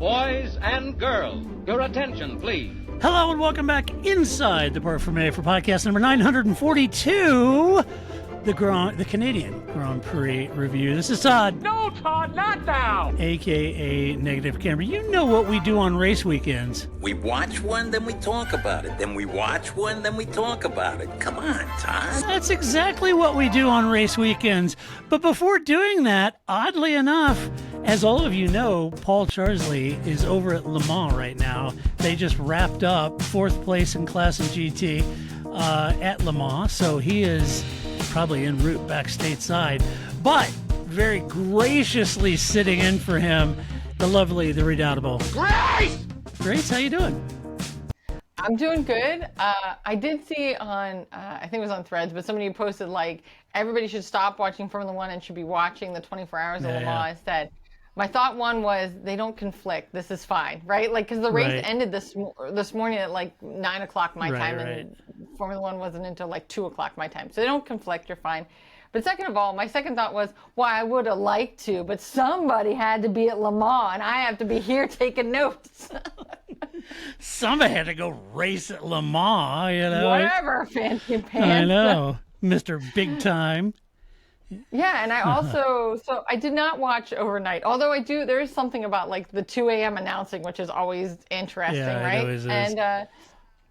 Boys and girls, your attention, please. Hello and welcome back inside the Part for May for podcast number 942, the Canadian Grand Prix review. This is Todd. No, Todd, not now! A.K.A. Negative Camera. You know what we do on race weekends. We watch one, then we talk about it. Then we watch one, then we talk about it. Come on, Todd. That's exactly what we do on race weekends. But before doing that, oddly enough, as all of you know, Paul Charsley is over at Le Mans right now. They just wrapped up fourth place in Class and GT at Le Mans, so he is probably en route back stateside. But very graciously sitting in for him, the lovely, the redoubtable Grace! Grace, how you doing? I'm doing good. I did see on, I think it was on Threads, but somebody posted like, everybody should stop watching Formula One and should be watching the 24 Hours of Le Mans instead. My thought one was, they don't conflict. This is fine, right? Like, because the race ended this morning at like 9 o'clock my time, and Formula One wasn't until like 2 o'clock my time. So they don't conflict. You're fine. But second of all, my second thought was, well, I would have liked to, but somebody had to be at Le Mans, and I have to be here taking notes. Somebody had to go race at Le Mans, you know. Whatever, fancy pants. I know, Mr. Big Time. Yeah, and I also, so I did not watch overnight, although I do, there is something about like the 2 a.m. announcing, which is always interesting, right? It always is.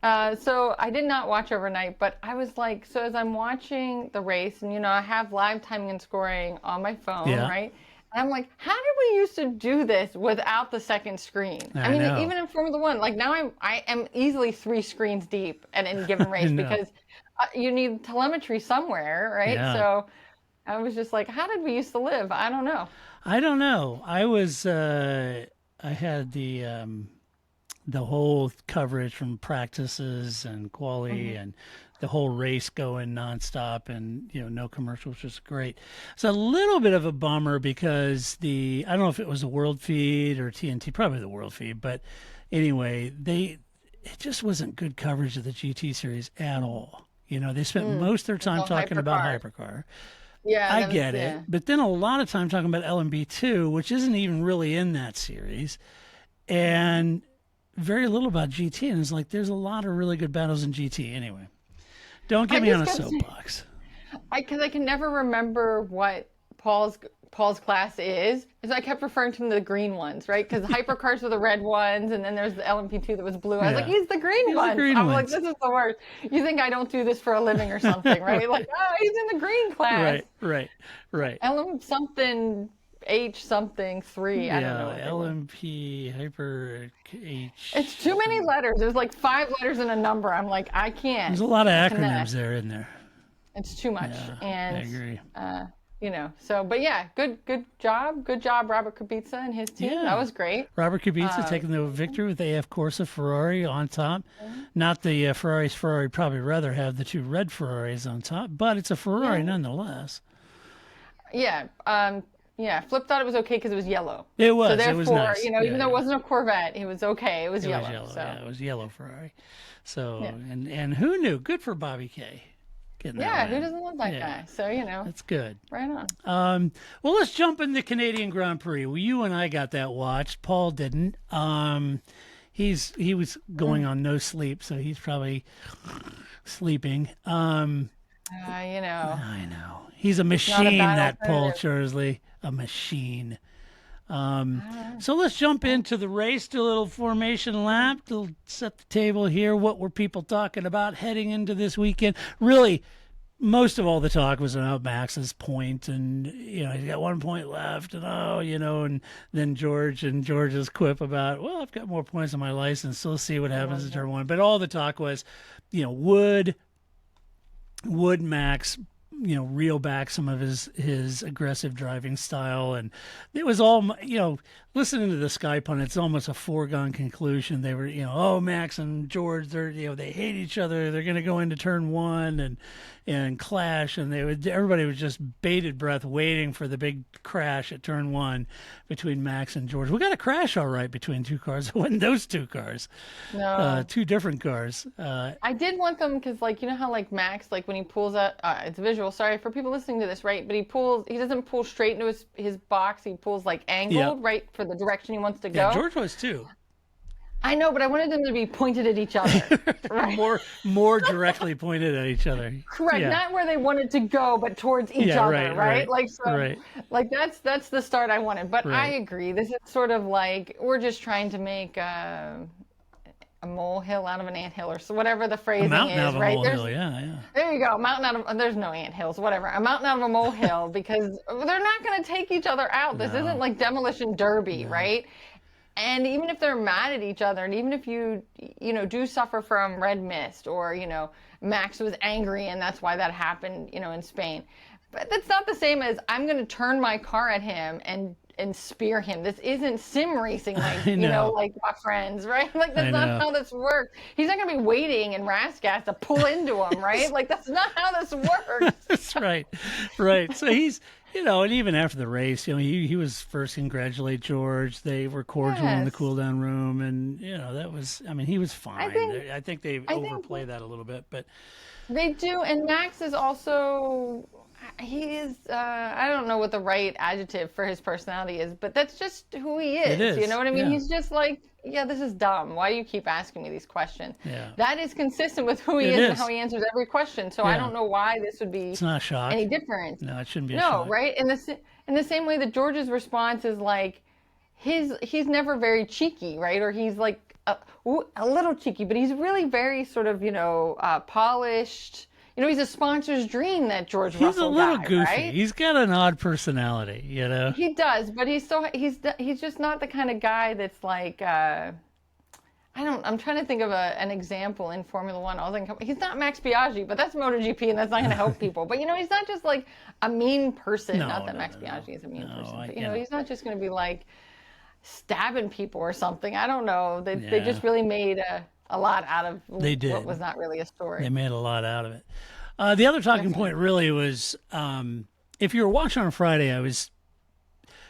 And so I did not watch overnight, but I was like, so as I'm watching the race, and you know, I have live timing and scoring on my phone, right? And I'm like, how did we used to do this without the second screen? I mean, even in Formula One, like now I am easily 3 screens deep at any given race because you need telemetry somewhere, right? Yeah. So I was just like, how did we used to live? I don't know. I was, I had the whole coverage from practices and quali and the whole race going nonstop, and, you know, no commercials, which is great. It's a little bit of a bummer because I don't know if it was the world feed or TNT, probably the world feed, but anyway, it just wasn't good coverage of the GT series at all. You know, they spent most of their time talking about hypercar. Yeah, I get it. But then a lot of time talking about LMB2, which isn't even really in that series, and very little about GT. And it's like, there's a lot of really good battles in GT. Anyway, don't get me on a soapbox. Because I can never remember what Paul's class is. So I kept referring to him the green ones, right? Because hypercars were the red ones, and then there's the LMP2 that was blue. I was like, he's the green ones. I'm like, this is the worst. You think I don't do this for a living or something, right? Like, oh, he's in the green class. Right. LM something H something 3. I don't know. LMP hyper H. It's too many letters. There's like 5 letters and a number. I'm like, I can't. There's a lot of acronyms there, isn't there? It's too much. Yeah, and I agree. You know, so, but yeah, good job, Robert Kubica and his team. Yeah. That was great. Robert Kubica taking the victory with AF Corsa Ferrari on top. Not the Ferrari probably rather have the 2 red Ferraris on top, but it's a Ferrari nonetheless. Yeah, Flip thought it was okay because it was yellow. It was. So therefore, it was nice. you know, even though it wasn't a Corvette, it was okay. It was yellow. So. Yeah, it was yellow Ferrari. So and who knew? Good for Bobby K. Yeah, who doesn't love that guy? So, you know. That's good. Right on. Well, let's jump in the Canadian Grand Prix. Well, you and I got that watched. Paul didn't. He was going on no sleep, so he's probably sleeping. You know. I know. He's a machine, that Paul Charsley. A machine. So let's jump into the race, do a little formation lap, to set the table here. What were people talking about heading into this weekend? Really, most of all the talk was about Max's point, and, you know, he's got 1 point left, and and then George's quip about, well, I've got more points on my license, so let's see what happens in turn 1. But all the talk was, you know, would Max, you know, reel back some of his aggressive driving style. And it was all, you know, listening to the Sky pundits, it's almost a foregone conclusion. They were, you know, oh, Max and George, they hate each other. They're going to go into turn 1. And and clash, and everybody was just bated breath waiting for the big crash at turn 1 between Max and George. We got a crash all right between two cars. It wasn't those two cars. No. Two different cars. I did want them because, like, you know how, like, Max, like, when he pulls out, it's visual, sorry for people listening to this, right? But he doesn't pull straight into his box. He pulls, like, angled, right, for the direction he wants to go. Yeah, George was too. I know, but I wanted them to be pointed at each other. Right? more directly pointed at each other. Correct. Yeah. Not where they wanted to go, but towards each other, right? Like, so, right. like that's the start I wanted. But Right. I agree. This is sort of like we're just trying to make a molehill out of an anthill, or so whatever the phrasing mountain is, out of a right? molehill, yeah. There you go. Mountain out of there's no anthills, whatever. A mountain out of a molehill because they're not going to take each other out. This isn't like demolition derby, right? And even if they're mad at each other, and even if you do suffer from red mist, or, Max was angry and that's why that happened, in Spain. But that's not the same as I'm going to turn my car at him and spear him. This isn't sim racing like, like my friends, right? Like, that's not how this works. He's not going to be waiting in Rasgas to pull into him, right? Like, that's not how this works. That's right. Right. So he's, and even after the race, he was first congratulate George. They were cordial in the cool down room. And, that was, he was fine. I think they overplay that a little bit, but. They do. And Max is also, he is, I don't know what the right adjective for his personality is, but that's just who he is. It is. You know what I mean? Yeah. He's just like, this is dumb. Why do you keep asking me these questions? Yeah. That is consistent with who he is and how he answers every question. So I don't know why this would be it's not a shock. any different. No, it shouldn't be a shock. No, right? In the same way that George's response is like, he's never very cheeky, right? Or he's like a little cheeky, but he's really very sort of, polished. He's a sponsor's dream, that George Russell guy. He's a little goofy. Right? He's got an odd personality, He does, but he's just not the kind of guy that's like, I'm trying to think of an example in Formula One. He's not Max Biaggi, but that's MotoGP and that's not going to help people. But, he's not just like a mean person. Not that Max Biaggi is a mean person, but, he's not just going to be like stabbing people or something. I don't know. They just really made a lot out of what was not really a story. They made a lot out of it. The other talking point really was, if you were watching on Friday, I was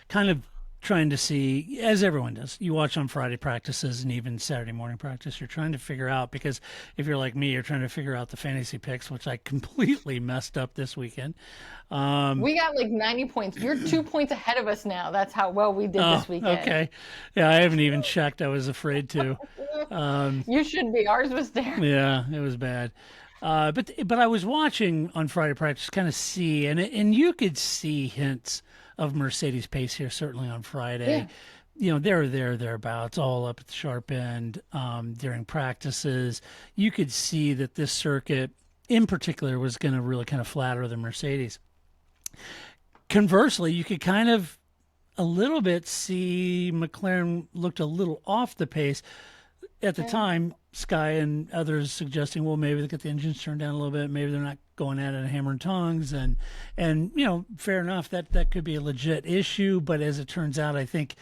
kind of trying to see, as everyone does, you watch on Friday practices and even Saturday morning practice, you're trying to figure out, because if you're like me, you're trying to figure out the fantasy picks, which I completely messed up this weekend. We got like 90 points. You're 2 points ahead of us now. That's how well we did this weekend. Okay. Yeah, I haven't even checked. I was afraid to. You should be. Ours was there. Yeah, it was bad. But I was watching on Friday practice, kind of see, and you could see hints of Mercedes pace here, certainly on Friday. Yeah. They're thereabouts, all up at the sharp end during practices. You could see that this circuit, in particular, was going to really kind of flatter the Mercedes. Conversely, you could kind of a little bit see McLaren looked a little off the pace. At the time, Sky and others suggesting, well, maybe they get the engines turned down a little bit. Maybe they're not going at it hammer and tongs. And fair enough, that could be a legit issue. But as it turns out, I think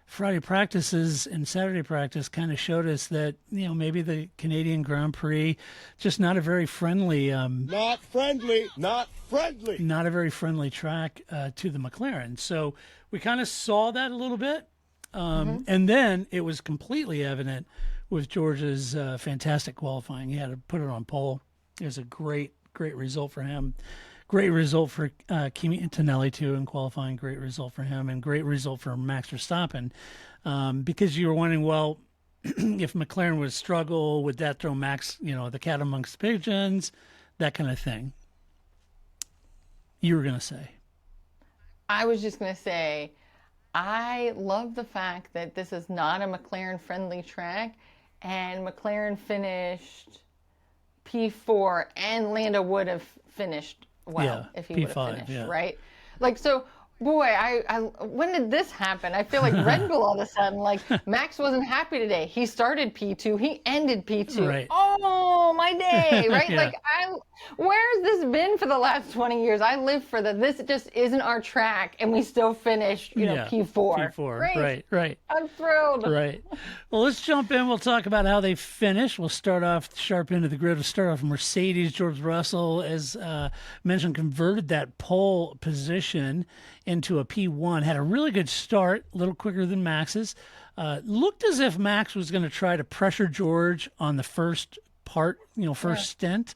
Friday practices and Saturday practice kind of showed us that, maybe the Canadian Grand Prix, just not a very friendly... not a very friendly track to the McLaren. So we kind of saw that a little bit. And then it was completely evident with George's fantastic qualifying. He had to put it on pole. It was a great result for him. Great result for Kimi and Antonelli, too, in qualifying. Great result for him, and great result for Max Verstappen. Because you were wondering, well, if McLaren would struggle, would that throw Max, the cat amongst the pigeons, that kind of thing. You were going to say. I was just going to say, I love the fact that this is not a McLaren-friendly track, and McLaren finished P4, and Lando would have finished well if he would have finished, right? Like, so, boy, I when did this happen? I feel like Red Bull all of a sudden, like, Max wasn't happy today. He started P2, he ended P2. Right. Oh, my day, right? Yeah. Like, Where's this been for the last 20 years? I lived for this just isn't our track, and we still finished, P4. P4, right. I'm thrilled. Right. Well, let's jump in. We'll talk about how they finish. We'll start off sharp into the grid. We'll start off Mercedes. George Russell, as mentioned, converted that pole position into a P1. Had a really good start, a little quicker than Max's. Looked as if Max was going to try to pressure George on the first part, first stint.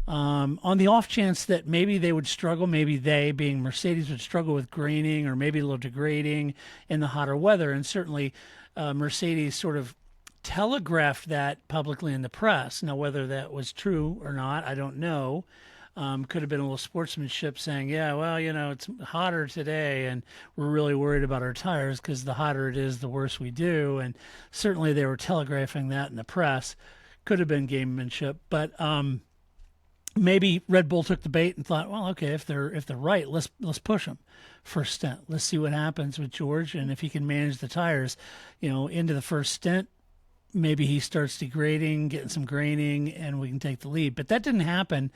On the off chance that maybe they would struggle, maybe they, being Mercedes, would struggle with graining or maybe a little degrading in the hotter weather. And certainly Mercedes sort of telegraphed that publicly in the press. Now, whether that was true or not, I don't know. Could have been a little sportsmanship saying, yeah, well, it's hotter today and we're really worried about our tires because the hotter it is, the worse we do. And certainly they were telegraphing that in the press. Could have been gamemanship, but maybe Red Bull took the bait and thought, well, okay, if they're right, let's push them first stint. Let's see what happens with George, and if he can manage the tires, into the first stint, maybe he starts degrading, getting some graining, and we can take the lead. But that didn't happen.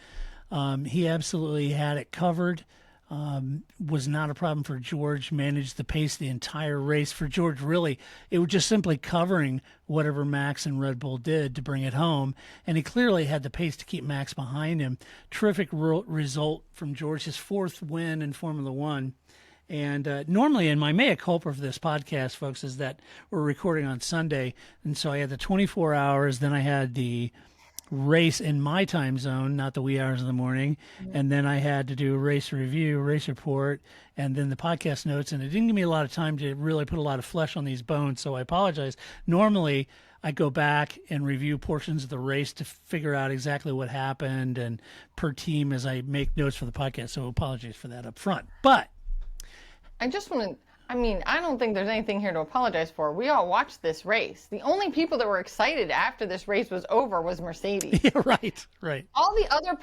He absolutely had it covered. Was not a problem for George, managed the pace the entire race. For George, really, it was just simply covering whatever Max and Red Bull did to bring it home, and he clearly had the pace to keep Max behind him. Terrific result from George, his fourth win in Formula One. And normally, and my mea culpa for this podcast, folks, is that we're recording on Sunday, and so I had the 24 hours, then I had the race in my time zone, not the wee hours of the morning, and then I had to do a race review, race report, and then the podcast notes, and it didn't give me a lot of time to really put a lot of flesh on these bones, so I apologize. Normally, I go back and review portions of the race to figure out exactly what happened and per team as I make notes for the podcast, so apologies for that up front. But I just want to... I don't think there's anything here to apologize for. We all watched this race. The only people that were excited after this race was over was Mercedes. Yeah, right. All the other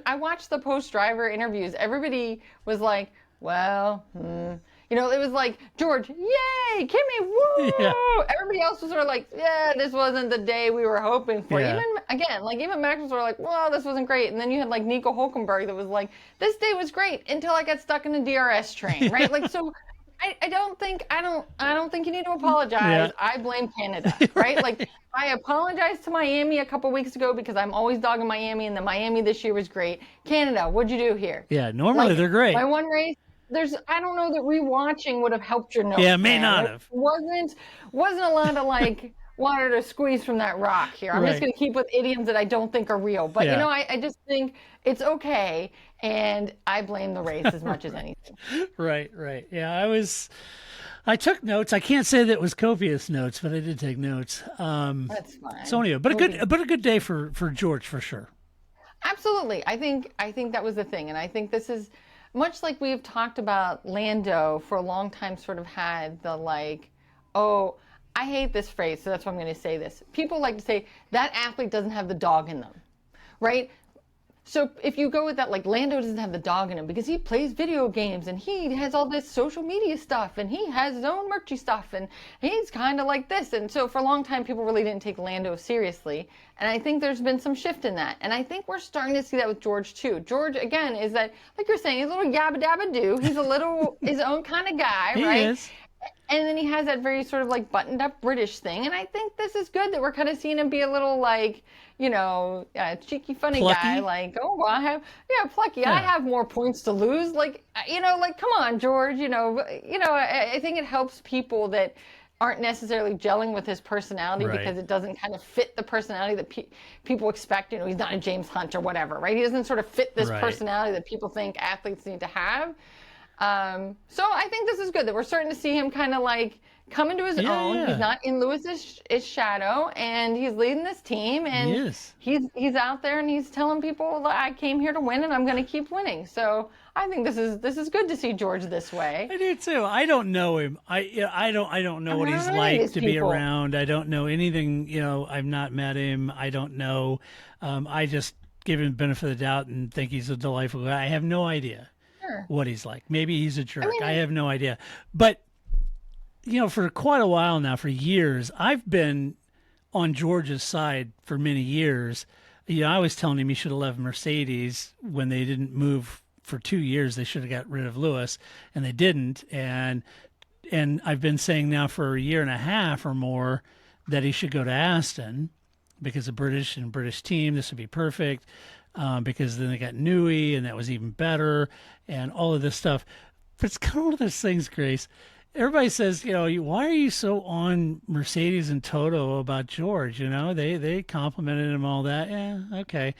I watched the post-driver interviews. Everybody was like, well, it was like, George, yay, Kimi, woo! Yeah. Everybody else was sort of like, yeah, this wasn't the day we were hoping for. Yeah. Even Max was sort of like, well, this wasn't great. And then you had like Nico Hülkenberg that was like, this day was great until I got stuck in a DRS train, right? So... I don't think you need to apologize. Yeah. I blame Canada, right? Like I apologized to Miami a couple weeks ago because I'm always dogging Miami, and the Miami this year was great. Canada, what'd you do here? Yeah, normally they're great. My one race, I don't know that rewatching would have helped your notes. Yeah, may not have. Wasn't a lot of like water to squeeze from that rock here. I'm just going to keep with idioms that I don't think are real. But I just think it's okay, and I blame the race as much as anything. Right. Yeah, I took notes. I can't say that it was copious notes, but I did take notes. That's fine. So anyway, but a good day for George for sure. Absolutely. I think that was the thing, and I think this is much like we've talked about Lando for a long time. Sort of had the like, oh, I hate this phrase, so that's why I'm going to say this. People like to say that athlete doesn't have the dog in them, right? So if you go with that, like Lando doesn't have the dog in him because he plays video games and he has all this social media stuff and he has his own merchy stuff and he's kind of like this. And so for a long time, people really didn't take Lando seriously. And I think there's been some shift in that. And I think we're starting to see that with George too. George, again, is that, like you're saying, he's a little yabba dabba do. He's a little his own kind of guy, right? He is. And then he has that very sort of like buttoned up British thing. And I think this is good that we're kind of seeing him be a little like, cheeky, funny plucky guy. Like, oh, plucky. Yeah. I have more points to lose. Like, come on, George. I think it helps people that aren't necessarily gelling with his personality because it doesn't kind of fit the personality that people expect. He's not a James Hunt or whatever, right? He doesn't sort of fit this personality that people think athletes need to have. So I think this is good that we're starting to see him kind of like come into his own. Yeah. He's not in Lewis's shadow, and he's leading this team, and he's out there and he's telling people that I came here to win and I'm going to keep winning. So I think this is good to see George this way. I do too. I don't know him. I don't know what he's like to be around. I don't know anything. I've not met him. I don't know. I just give him the benefit of the doubt and think he's a delightful guy. I have no idea what he's like. Maybe he's a jerk. I have no idea. But, for quite a while now, for years, I've been on George's side for many years. I was telling him he should have left Mercedes when they didn't move for 2 years. They should have got rid of Lewis, and they didn't. And I've been saying now for a year and a half or more that he should go to Aston because the British team, this would be perfect. Because then they got Newey, and that was even better, and all of this stuff. But it's kind of one of those things, Grace. Everybody says, why are you so on Mercedes and Toto about George? They complimented him, all that. Yeah, okay.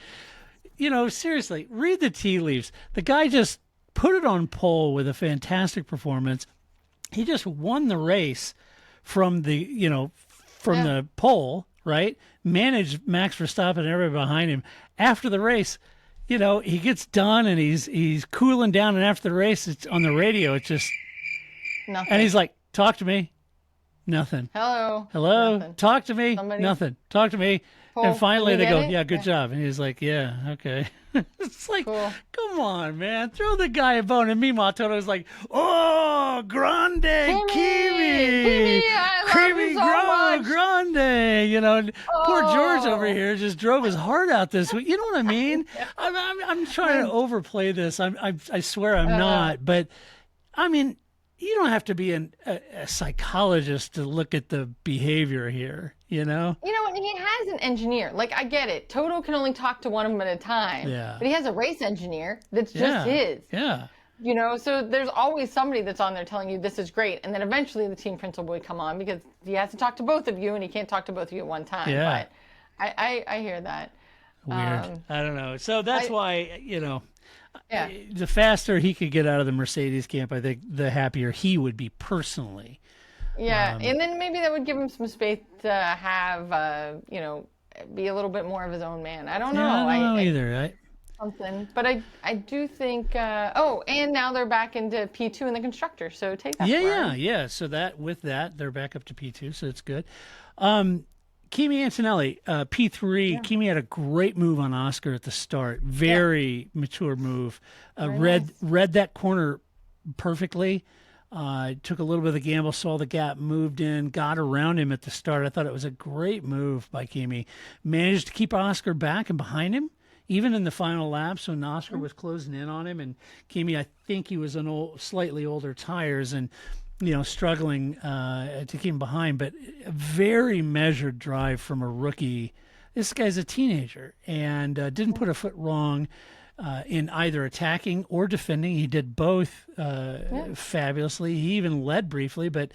Seriously, read the tea leaves. The guy just put it on pole with a fantastic performance. He just won the race from the pole, right? Managed Max Verstappen and everybody behind him. After the race, he gets done and he's cooling down, and after the race, it's on the radio. It's just nothing. And he's like, "Talk to me." Nothing. Hello. Nothing. Talk to me. Somebody... Nothing. Talk to me. Cool. And finally they go, it? "Yeah, good job." And he's like, "Yeah, okay." It's like, cool. Come on, man, throw the guy a bone. And meanwhile, Toto's like, "Oh, grande, Kimi, Kimi, so grande." Poor George over here just drove his heart out this week. You know what I mean? I'm trying to overplay this. I swear I'm not, but I mean, you don't have to be a psychologist to look at the behavior here, You know, and he has an engineer. Like, I get it. Toto can only talk to one of them at a time. Yeah. But he has a race engineer that's just his. Yeah. So there's always somebody that's on there telling you this is great. And then eventually the team principal would come on because he has to talk to both of you and he can't talk to both of you at one time. Yeah. But I hear that. Weird. I don't know. So that's why, Yeah. the faster he could get out of the Mercedes camp, I think the happier he would be personally. Yeah, and then maybe that would give him some space to have, be a little bit more of his own man. I don't know. I don't know either, right? Something. But I do think, and now they're back into P2 in the constructor, so take that. Yeah. So they're back up to P2, so it's good. Kimi Antonelli, P3. Yeah. Kimi had a great move on Oscar at the start. Very mature move. Read that corner perfectly. Took a little bit of the gamble, saw the gap, moved in, got around him at the start. I thought it was a great move by Kimi. Managed to keep Oscar back and behind him, even in the final lap. So Oscar was closing in on him, and Kimi, I think he was on slightly older tires and struggling to keep him behind, but a very measured drive from a rookie. This guy's a teenager and didn't put a foot wrong in either attacking or defending. He did both fabulously. He even led briefly, but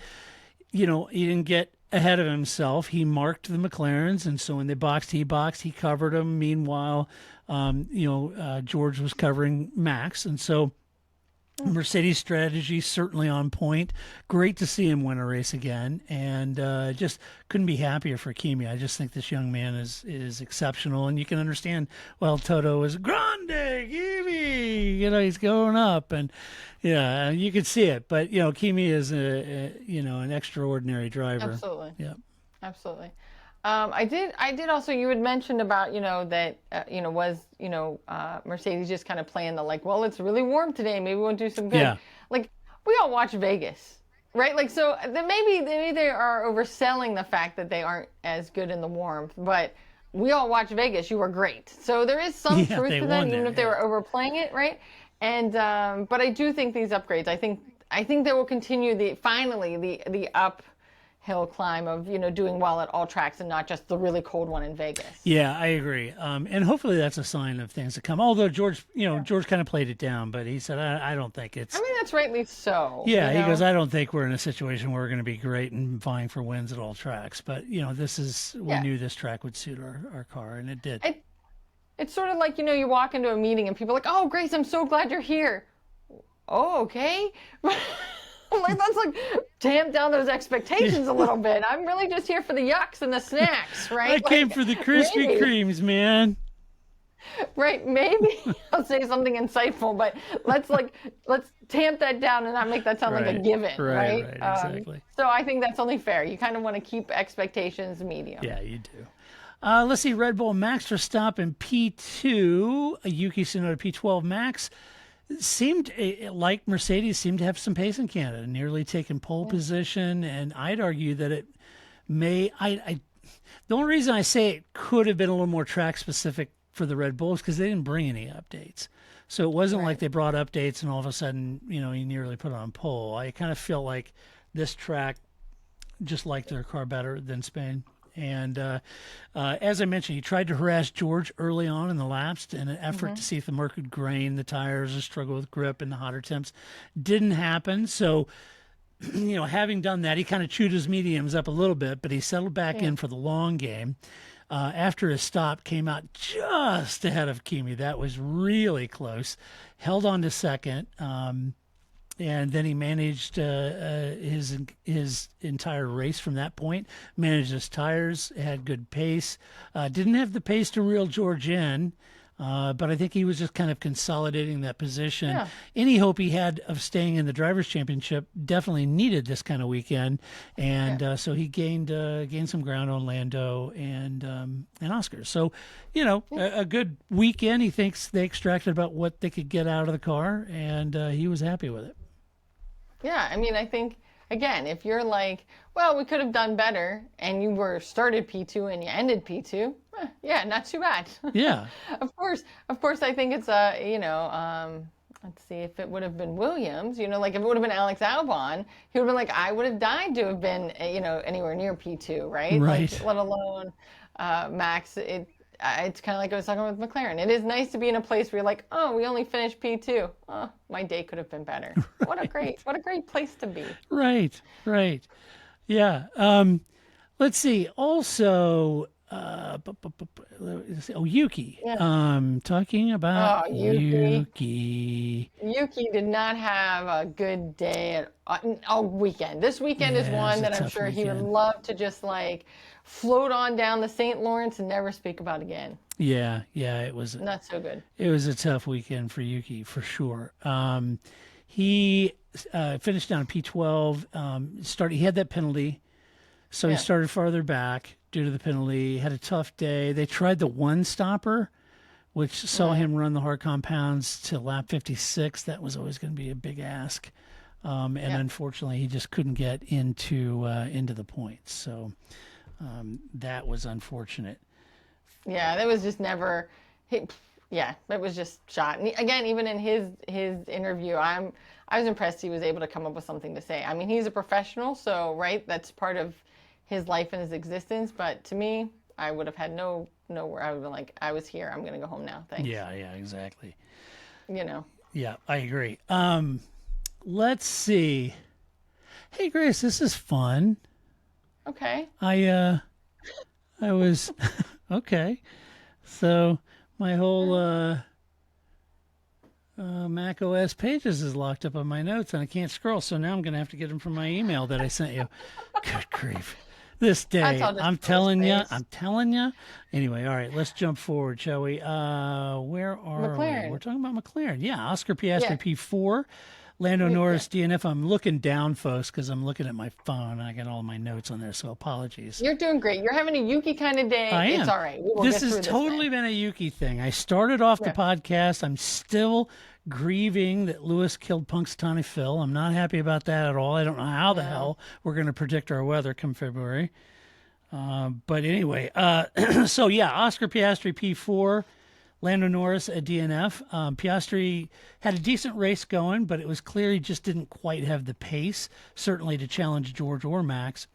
he didn't get ahead of himself. He marked the McLarens, and so when they boxed, he covered them. Meanwhile, George was covering Max, and so Mercedes strategy certainly on point. Great to see him win a race again, and just couldn't be happier for Kimi. I just think this young man is exceptional, and you can understand. Well, Toto is grande Kimi. He's going up, and you can see it. But Kimi is an extraordinary driver. Absolutely. Yeah. Absolutely. I did also, you had mentioned about, that, Mercedes just kind of playing the well, it's really warm today. Maybe we'll do some good. Yeah. We all watch Vegas, right? So then maybe they are overselling the fact that they aren't as good in the warmth, but we all watch Vegas. You were great. So there is some truth to that, even if they were overplaying it, right? And, but I do think these upgrades, I think they will continue the uphill climb of doing well at all tracks and not just the really cold one in Vegas. Yeah, I agree. And hopefully that's a sign of things to come. Although George kind of played it down, but he said I don't think it's. I mean, that's rightly so. Yeah, he goes, I don't think we're in a situation where we're going to be great and vying for wins at all tracks. But we knew this track would suit our car, and it did. It's sort of like you walk into a meeting and people are like, "Oh, Grace, I'm so glad you're here." Oh, okay. Let's tamp down those expectations a little bit. I'm really just here for the yucks and the snacks, right? I came for the Krispy Kremes, man. Right, maybe I'll say something insightful, but let's tamp that down and not make that sound like a given, right? Exactly. So I think that's only fair. You kind of want to keep expectations medium. Yeah, you do. Let's see, Red Bull Max Verstappen P2, Yuki Tsunoda P12 Max. Seemed like Mercedes seemed to have some pace in Canada, nearly taken pole position, and I'd argue that it may. The only reason I say it could have been a little more track specific for the Red Bulls because they didn't bring any updates. So it wasn't like they brought updates and all of a sudden, you know, he nearly put on pole. I kind of feel like this track just liked their car better than Spain. And as I mentioned, he tried to harass George early on in the laps in an effort to see if the Merc could grain the tires or struggle with grip in the hotter temps. Didn't happen. So, you know, having done that, he kind of chewed his mediums up a little bit, but he settled back in for the long game. After his stop, came out just ahead of Kimi. That was really close. Held on to second. And then he managed his entire race from that point. Managed his tires, had good pace. Didn't have the pace to reel George in, but I think he was just kind of consolidating that position. Yeah. Any hope he had of staying in the Drivers' Championship definitely needed this kind of weekend, and so he gained some ground on Lando and Oscar. So, you know, a good weekend. He thinks they extracted about what they could get out of the car, and he was happy with it. Yeah, I mean, I think, again, if you're like, well, we could have done better, and you were started P2 and you ended P2, yeah, not too bad. Yeah. Of course, I think it's you know, let's see, if it would have been Williams, you know, like if it would have been Alex Albon, he would have been like, I would have died to have been, you know, anywhere near P2, right? Right. Like, let alone Max. It's kind of like I was talking with McLaren. It is nice to be in a place where you're like, oh, we only finished P2. Oh, my day could have been better. Right. What a great place to be. Right. Yeah. Let's see. Also, Yuki. Yeah. Talking about Yuki. Yuki did not have a good day all weekend. This weekend is one that I'm sure he would love to just like float on down the St. Lawrence and never speak about again. Yeah, it was not so good. It was a tough weekend for Yuki for sure. He finished down P12. He had that penalty, so he started farther back due to the penalty. Had a tough day. They tried the one stopper, which saw him run the hard compounds to lap 56. That was always going to be a big ask, and unfortunately, he just couldn't get into the points. So. That was unfortunate. Yeah, that was just never. That was just shot. And again, even in his interview, I was impressed he was able to come up with something to say. I mean, he's a professional, so that's part of his life and his existence. But to me, I would have had nowhere. I would have been like, I was here. I'm gonna go home now. Thanks. Yeah, exactly. You know. Yeah, I agree. Let's see. Hey, Grace, this is fun. Okay. I was okay. So my whole Mac OS pages is locked up on my notes, and I can't scroll. So now I'm going to have to get them from my email that I sent you. Good grief! This day, I'm telling you. Anyway, all right, let's jump forward, shall we? Where are we? We're talking about McLaren. Yeah, Oscar Piastri P4. Lando Norris DNF. I'm looking down, folks, because I'm looking at my phone. I got all my notes on there, so apologies. You're doing great. You're having a Yuki kind of day. I am. It's all right. This has totally been a Yuki thing. I started off the podcast. I'm still grieving that Lewis killed Punxsutawney Phil. I'm not happy about that at all. I don't know how the hell we're going to predict our weather come February. But anyway, so Oscar Piastri P4. Lando Norris at DNF. Piastri had a decent race going, but it was clear he just didn't quite have the pace, certainly to challenge George or Max.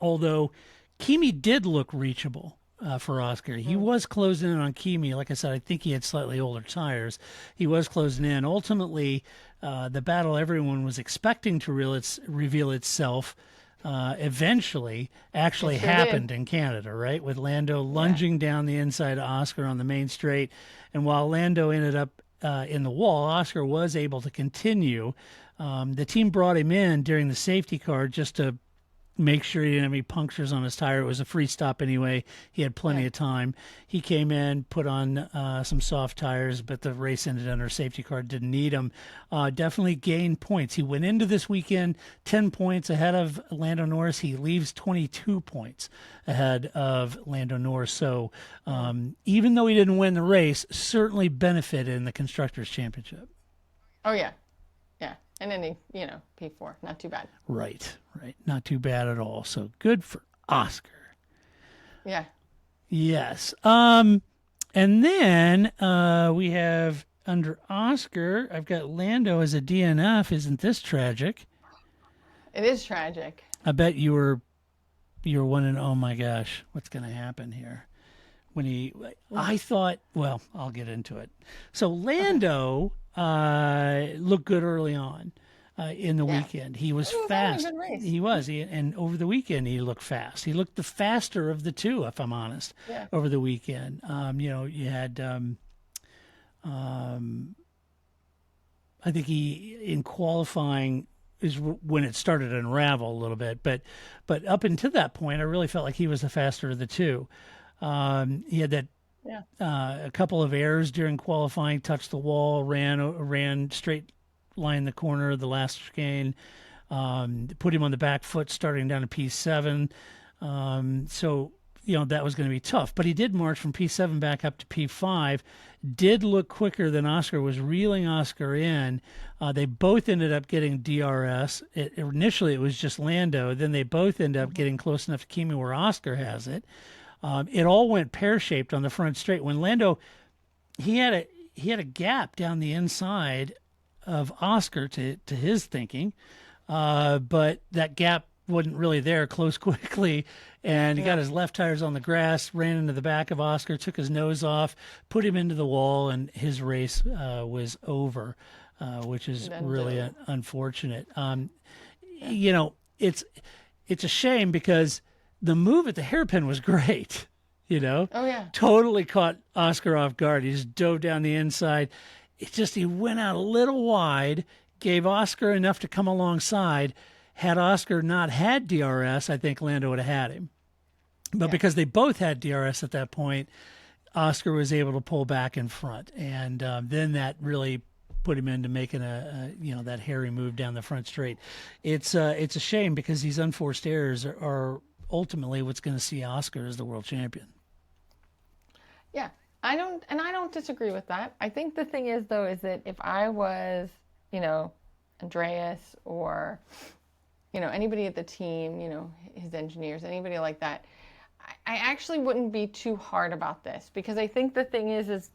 Although Kimi did look reachable for Oscar. He was closing in on Kimi. Like I said, I think he had slightly older tires. He was closing in. Ultimately, the battle everyone was expecting to reveal itself eventually actually happened in Canada, right? With Lando lunging down the inside of Oscar on the main straight. And while Lando ended up in the wall, Oscar was able to continue. The team brought him in during the safety car just to make sure he didn't have any punctures on his tire. It was a free stop anyway. He had plenty of time. He came in, put on some soft tires, but the race ended under safety car. Didn't need him. Definitely gained points. He went into this weekend 10 points ahead of Lando Norris. He leaves 22 points ahead of Lando Norris. So even though he didn't win the race, certainly benefited in the Constructors' Championship. Oh, yeah. And then P4, not too bad. Right. Not too bad at all. So good for Oscar. Yeah. Yes. And then we have under Oscar, I've got Lando as a DNF. Isn't this tragic? It is tragic. I bet you were wondering, oh my gosh, what's going to happen here? I thought, well, I'll get into it. So Lando looked good early on in the weekend. He was fast. Having a good race. He was. And over the weekend, he looked fast. He looked the faster of the two, if I'm honest, over the weekend. You had, I think in qualifying is when it started to unravel a little bit. But up until that point, I really felt like he was the faster of the two. He had that a couple of errors during qualifying, touched the wall, ran straight line the corner of the last chicane, put him on the back foot starting down to P7. So, that was going to be tough. But he did march from P7 back up to P5, did look quicker than Oscar, was reeling Oscar in. They both ended up getting DRS. Initially, it was just Lando. Then they both ended up getting close enough to Kimi where Oscar has it. It all went pear-shaped on the front straight. When Lando, he had a gap down the inside of Oscar to his thinking, but that gap wasn't really there. Closed quickly, and he got his left tires on the grass, ran into the back of Oscar, took his nose off, put him into the wall, and his race was over, which is really unfortunate. It's a shame because the move at the hairpin was great, Oh, yeah. Totally caught Oscar off guard. He just dove down the inside. He went out a little wide, gave Oscar enough to come alongside. Had Oscar not had DRS, I think Lando would have had him. But because they both had DRS at that point, Oscar was able to pull back in front. And then that really put him into making that hairy move down the front straight. It's a shame because these unforced errors are ultimately what's going to see Oscar as the world champion. Yeah, I don't disagree with that. I think the thing is that if I was, Andreas or, anybody at the team, his engineers, anybody like that, I actually wouldn't be too hard about this because I think the thing is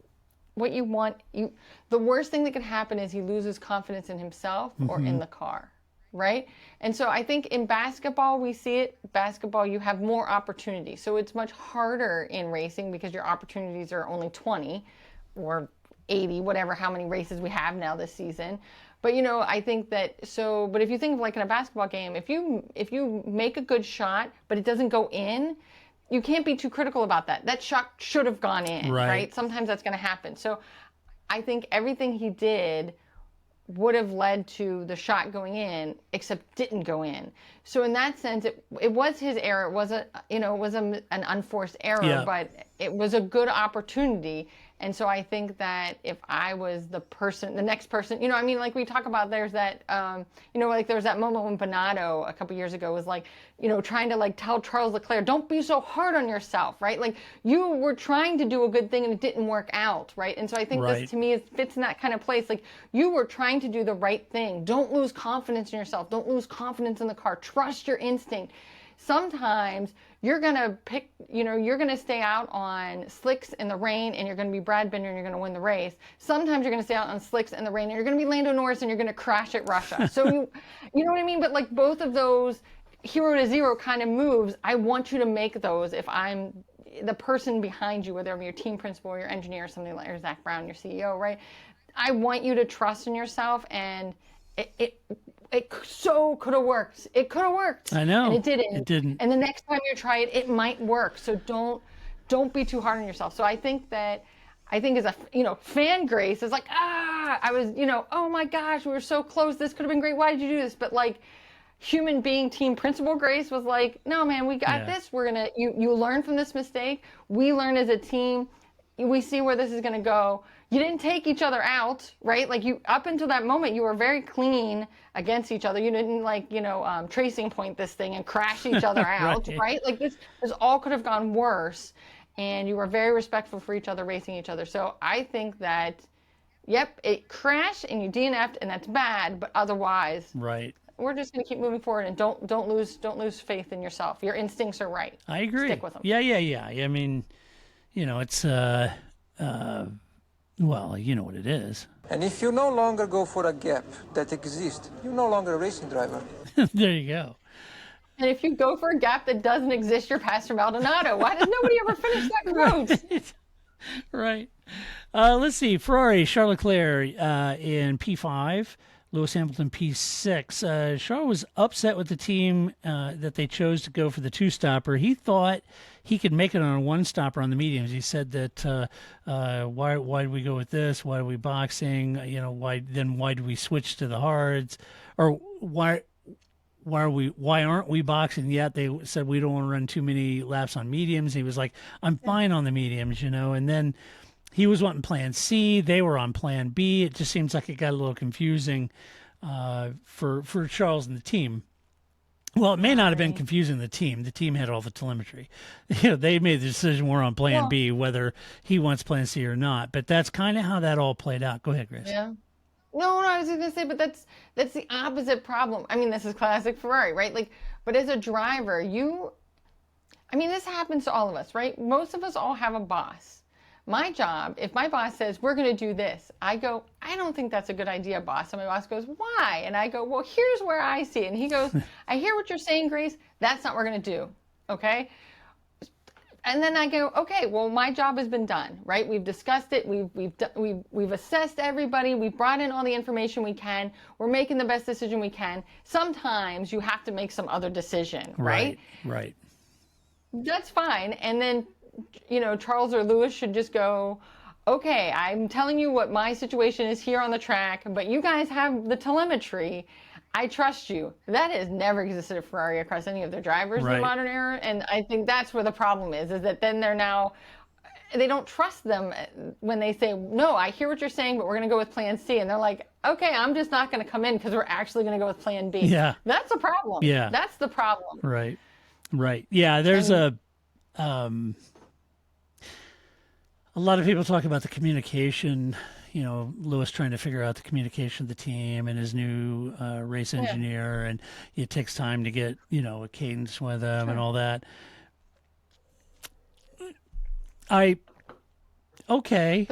what you want, the worst thing that could happen is he loses confidence in himself or in the car. Right? And so I think in basketball, we see it. Basketball, you have more opportunity. So it's much harder in racing because your opportunities are only 20 or 80, whatever, how many races we have now this season. But, I think but if you think of like in a basketball game, if you make a good shot, but it doesn't go in, you can't be too critical about that. That shot should have gone in, right? Sometimes that's going to happen. So I think everything he did would have led to the shot going in, except didn't go in. So in that sense, it was his error. It was an unforced error, but it was a good opportunity. And so I think that if I was the next person, like we talk about, there's that, like there was that moment when Bernardo a couple years ago was like, trying to like tell Charles Leclerc, don't be so hard on yourself, right? Like you were trying to do a good thing and it didn't work out, right? And so I think this to me fits in that kind of place. Like you were trying to do the right thing. Don't lose confidence in yourself. Don't lose confidence in the car. Trust your instinct. Sometimes you're going to you're going to stay out on slicks in the rain and you're going to be Brad Binder and you're going to win the race. Sometimes you're going to stay out on slicks in the rain and you're going to be Lando Norris and you're going to crash at Russia. So you know what I mean? But like both of those hero to zero kind of moves, I want you to make those if I'm the person behind you, whether I'm your team principal or your engineer or something like, or Zach Brown, your CEO, right? I want you to trust in yourself, and it so could have worked. It could have worked. I know. And it didn't. It didn't. And the next time you try it, it might work. So don't be too hard on yourself. So I think as a, fan grace is like, I was, oh my gosh, we were so close. This could have been great. Why did you do this? But like human being team principal grace was like, no, man, we got this. We're going to, you learn from this mistake. We learn as a team. We see where this is going to go. You didn't take each other out, right? Like up until that moment, you were very clean against each other. You didn't tracing point this thing and crash each other out, right? Like this all could have gone worse. And you were very respectful for each other, racing each other. So I think that, it crashed and you DNF'd and that's bad, but otherwise, we're just going to keep moving forward and don't lose faith in yourself. Your instincts are right. I agree. Stick with them. Yeah. I mean, it's well, you know what it is. And if you no longer go for a gap that exists, you're no longer a racing driver. There you go. And if you go for a gap that doesn't exist, you're Pastor Maldonado. Why does nobody ever finish that quote? Right. Let's see. Ferrari, Charles Leclerc in P5, Lewis Hamilton P6. Charles was upset with the team that they chose to go for the two-stopper. He thought he could make it on a one-stopper on the mediums. He said that why did we go with this? Why are we boxing? Why do we switch to the hards? Or why aren't we boxing yet? They said we don't want to run too many laps on mediums. He was like, I'm fine on the mediums, and then he was wanting plan C. They were on plan B. It just seems like it got a little confusing for Charles and the team. Well, it may not have been confusing the team. The team had all the telemetry. They made the decision we're on plan B, whether he wants plan C or not. But that's kind of how that all played out. Go ahead, Grace. Yeah. No, I was just gonna say, but that's the opposite problem. I mean, this is classic Ferrari, right? But as a driver, this happens to all of us, right? Most of us all have a boss. My job, if my boss says, we're gonna do this, I go, I don't think that's a good idea, boss. And my boss goes, why? And I go, well, here's where I see it. And he goes, I hear what you're saying, Grace. That's not what we're gonna do, okay? And then I go, okay, well, my job has been done, right? We've discussed it. We've assessed everybody. We've brought in all the information we can. We're making the best decision we can. Sometimes you have to make some other decision, right? Right. That's fine. And then, Charles or Lewis should just go, okay, I'm telling you what my situation is here on the track, but you guys have the telemetry. I trust you. That has never existed at Ferrari across any of their drivers in the modern era. And I think that's where the problem is that then they don't trust them when they say, no, I hear what you're saying, but we're going to go with plan C. And they're like, okay, I'm just not going to come in because we're actually going to go with plan B. Yeah. That's a problem. Yeah. That's the problem. Right. Yeah, there's a lot of people talk about the communication, Lewis trying to figure out the communication of the team and his new race engineer, and it takes time to get, a cadence with them and all that. Okay.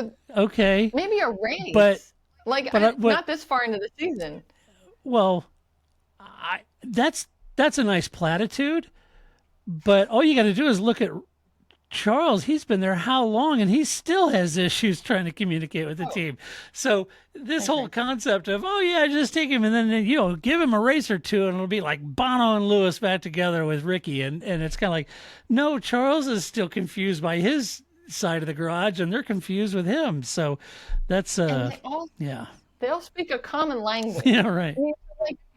Maybe a race. But not this far into the season. Well, that's a nice platitude, but all you got to do is look at Charles. He's been there how long, and he still has issues trying to communicate with the team. So this whole concept of, just take him and then, give him a race or two, and it'll be like Bono and Lewis back together with Ricky. And it's kind of like, no, Charles is still confused by his side of the garage, and they're confused with him. So that's, They all speak a common language. Yeah, right.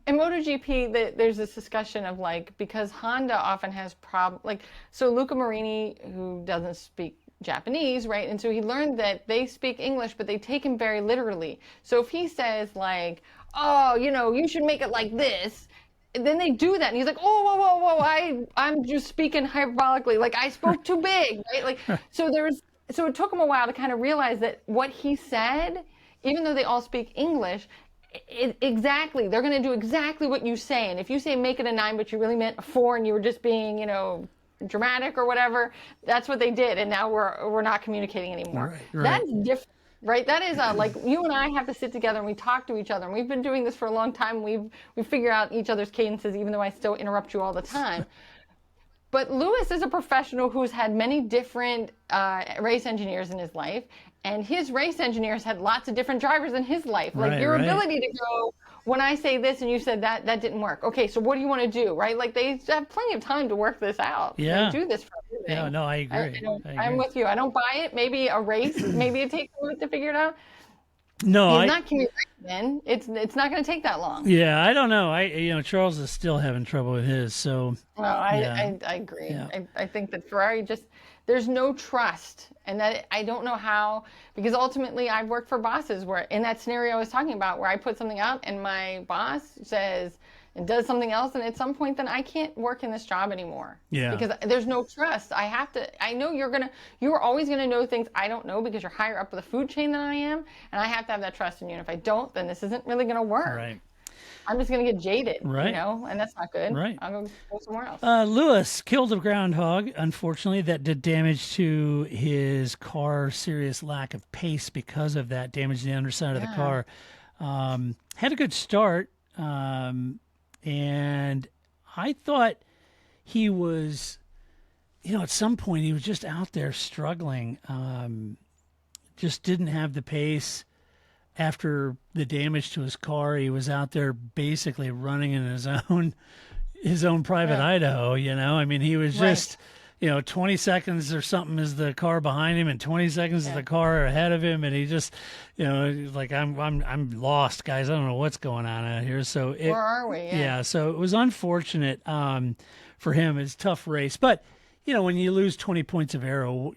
In MotoGP, there's this discussion of because Honda often has problems. So Luca Marini, who doesn't speak Japanese, right? And so he learned that they speak English, but they take him very literally. So if he says you should make it like this, then they do that. And he's like, whoa, I'm just speaking hyperbolically. I spoke too big, right? So it took him a while to kind of realize that what he said, even though they all speak English, exactly, they're going to do exactly what you say. And if you say make it a 9, but you really meant a 4, and you were just being, dramatic or whatever, that's what they did. And now we're not communicating anymore. Right. That's different, right? That is you and I have to sit together and we talk to each other. And we've been doing this for a long time. We figure out each other's cadences, even though I still interrupt you all the time. But Lewis is a professional who's had many different race engineers in his life. And his race engineers had lots of different drivers in his life. Your ability to go, when I say this and you said that didn't work. Okay, so what do you want to do, right? They have plenty of time to work this out. Yeah. They do this for a living. Yeah, no, I agree. I'm with you. I don't buy it. Maybe a race, maybe it takes a minute to figure it out. No, he's not Kimi Räikkönen. It's not going to take that long. Yeah, I don't know. Charles is still having trouble with his. So. No, I agree. Yeah. I think that Ferrari there's no trust, and that I don't know how, because ultimately I've worked for bosses where in that scenario I was talking about where I put something out and my boss says and does something else, and at some point then I can't work in this job anymore. Yeah. Because there's no trust. I know you're always gonna know things I don't know because you're higher up the food chain than I am, and I have to have that trust in you. And if I don't, then this isn't really gonna work. Right. I'm just going to get jaded, Right. you know, and that's not good. Right. I'll go somewhere else. Lewis killed a groundhog. Unfortunately, that did damage to his car. Serious lack of pace because of that. Damaged the underside of the car. Had a good start, and I thought he was, at some point he was just out there struggling. Just didn't have the pace. After the damage to his car, he was out there basically running in his own private Idaho, I mean, he was just, 20 seconds or something is the car behind him and 20 seconds is the car ahead of him. And he just, like, I'm lost, guys. I don't know what's going on out here. So Where are we? Yeah. So it was unfortunate for him. It's a tough race. But, when you lose 20 points of aero,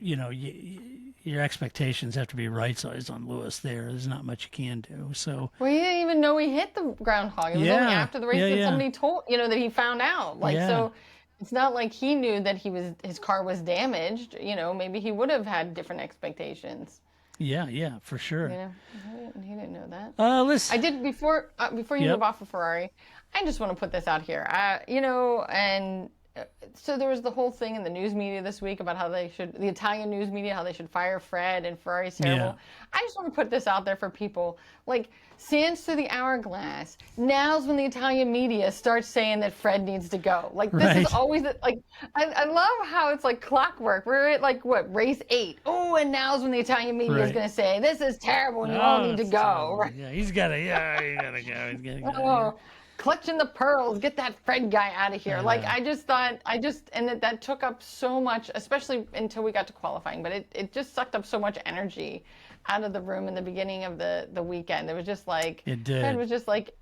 your expectations have to be right-sized on Lewis there. There's not much you can do. So Well, he didn't even know he hit the groundhog. It was only after the race that somebody told, that he found out. So it's not like he knew that his car was damaged. Maybe he would have had different expectations. Yeah, for sure. He didn't know that. Listen. I did before you move off of Ferrari. I just want to put this out here. And so there was the whole thing in the news media this week about how the Italian news media, how they should fire Fred and Ferrari's terrible. Yeah. I just want to put this out there for people. Like, sands through the hourglass. Now's when the Italian media starts saying that Fred needs to go. Like, this is always, like, I love how it's like clockwork. We're at, like, race 8. Oh, and now's when the Italian media is going to say, this is terrible and you all need to go. Right? Yeah, he's got to go. He's got to go. Clutching the pearls, get that Fred guy out of here. Like, I just thought, and that took up so much, especially until we got to qualifying, but it just sucked up so much energy out of the room in the beginning of the weekend. It was just like, it did. Fred was just like,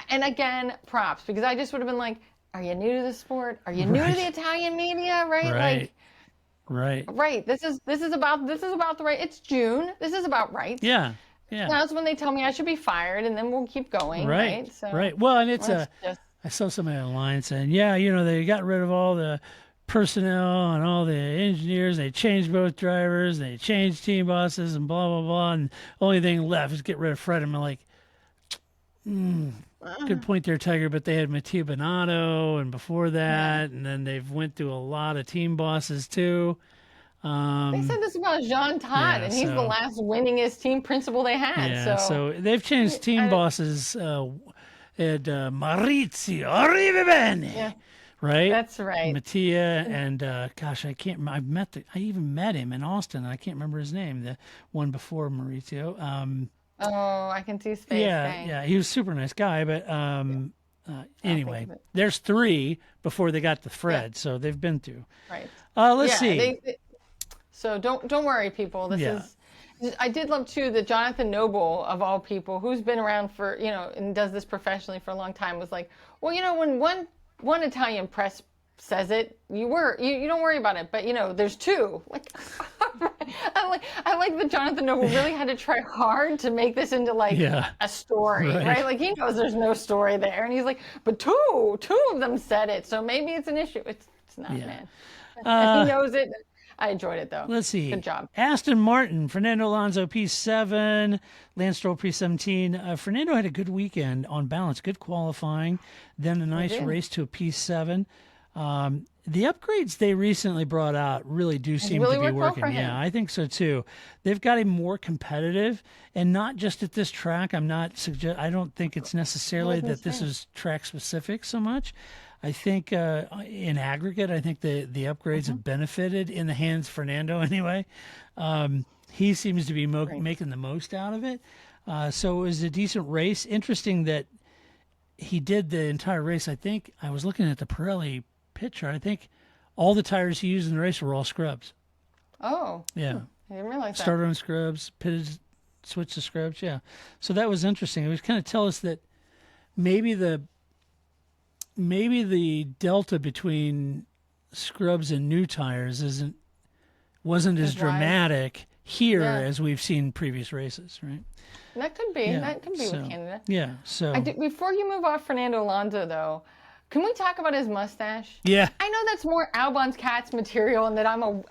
and again, props, because I just would have been like, are you new to the sport? Are you new to the Italian media? Right. Right. This is about the right. It's June. This is about rights. Yeah. That's when they tell me I should be fired, and then we'll keep going. Right. So, Well, and I saw somebody online saying, they got rid of all the personnel and all the engineers. They changed both drivers. They changed team bosses and blah, blah, blah. And the only thing left is get rid of Fred. And I'm like, good point there, Tiger. But they had Mattia Binotto and before that. And then they've went through a lot of team bosses, too. They said this about Jean Todt, and he's the last winningest team principal they had. Yeah, so they've changed team bosses at Maurizio Arrivabene. Yeah, right? That's right. Mattia and I even met him in Austin. I can't remember his name. The one before Maurizio. I can see his face. Yeah, he was a super nice guy, but anyway, there's 3 before they got to Fred, so they've been through. Right. Let's see. So don't worry, people. I did love too that Jonathan Noble, of all people, who's been around for and does this professionally for a long time, was like, well, when one Italian press says it, you don't worry about it, but there's 2. Like, I like that Jonathan Noble really had to try hard to make this into like a story, right? Like, he knows there's no story there, and he's like, but two of them said it, so maybe it's an issue. It's not, man. And he knows it. I enjoyed it, though. Let's see. Good job. Aston Martin, Fernando Alonso, P7, Lance Stroll, P17. Fernando had a good weekend on balance, good qualifying, then a nice race to a P7. The upgrades they recently brought out really do seem to be working. Yeah, I think so, too. They've got him more competitive, and not just at this track. I don't think it's necessarily that this is track-specific so much. I think in aggregate, I think the upgrades have benefited in the hands of Fernando anyway. He seems to be making the most out of it. So it was a decent race. Interesting that he did the entire race. I think I was looking at the Pirelli picture. I think all the tires he used in the race were all scrubs. Oh. Yeah. I didn't realize that. Started on scrubs, pitted, switched to scrubs. Yeah. So that was interesting. It was kind of tell us that maybe the delta between scrubs and new tires wasn't as dramatic here as we've seen previous races, right? That could be. That could be with Canada. Yeah. So before you move off Fernando Alonso, though, Can we talk about his mustache? Yeah. I know that's more Albon's Cat's material, and that I'll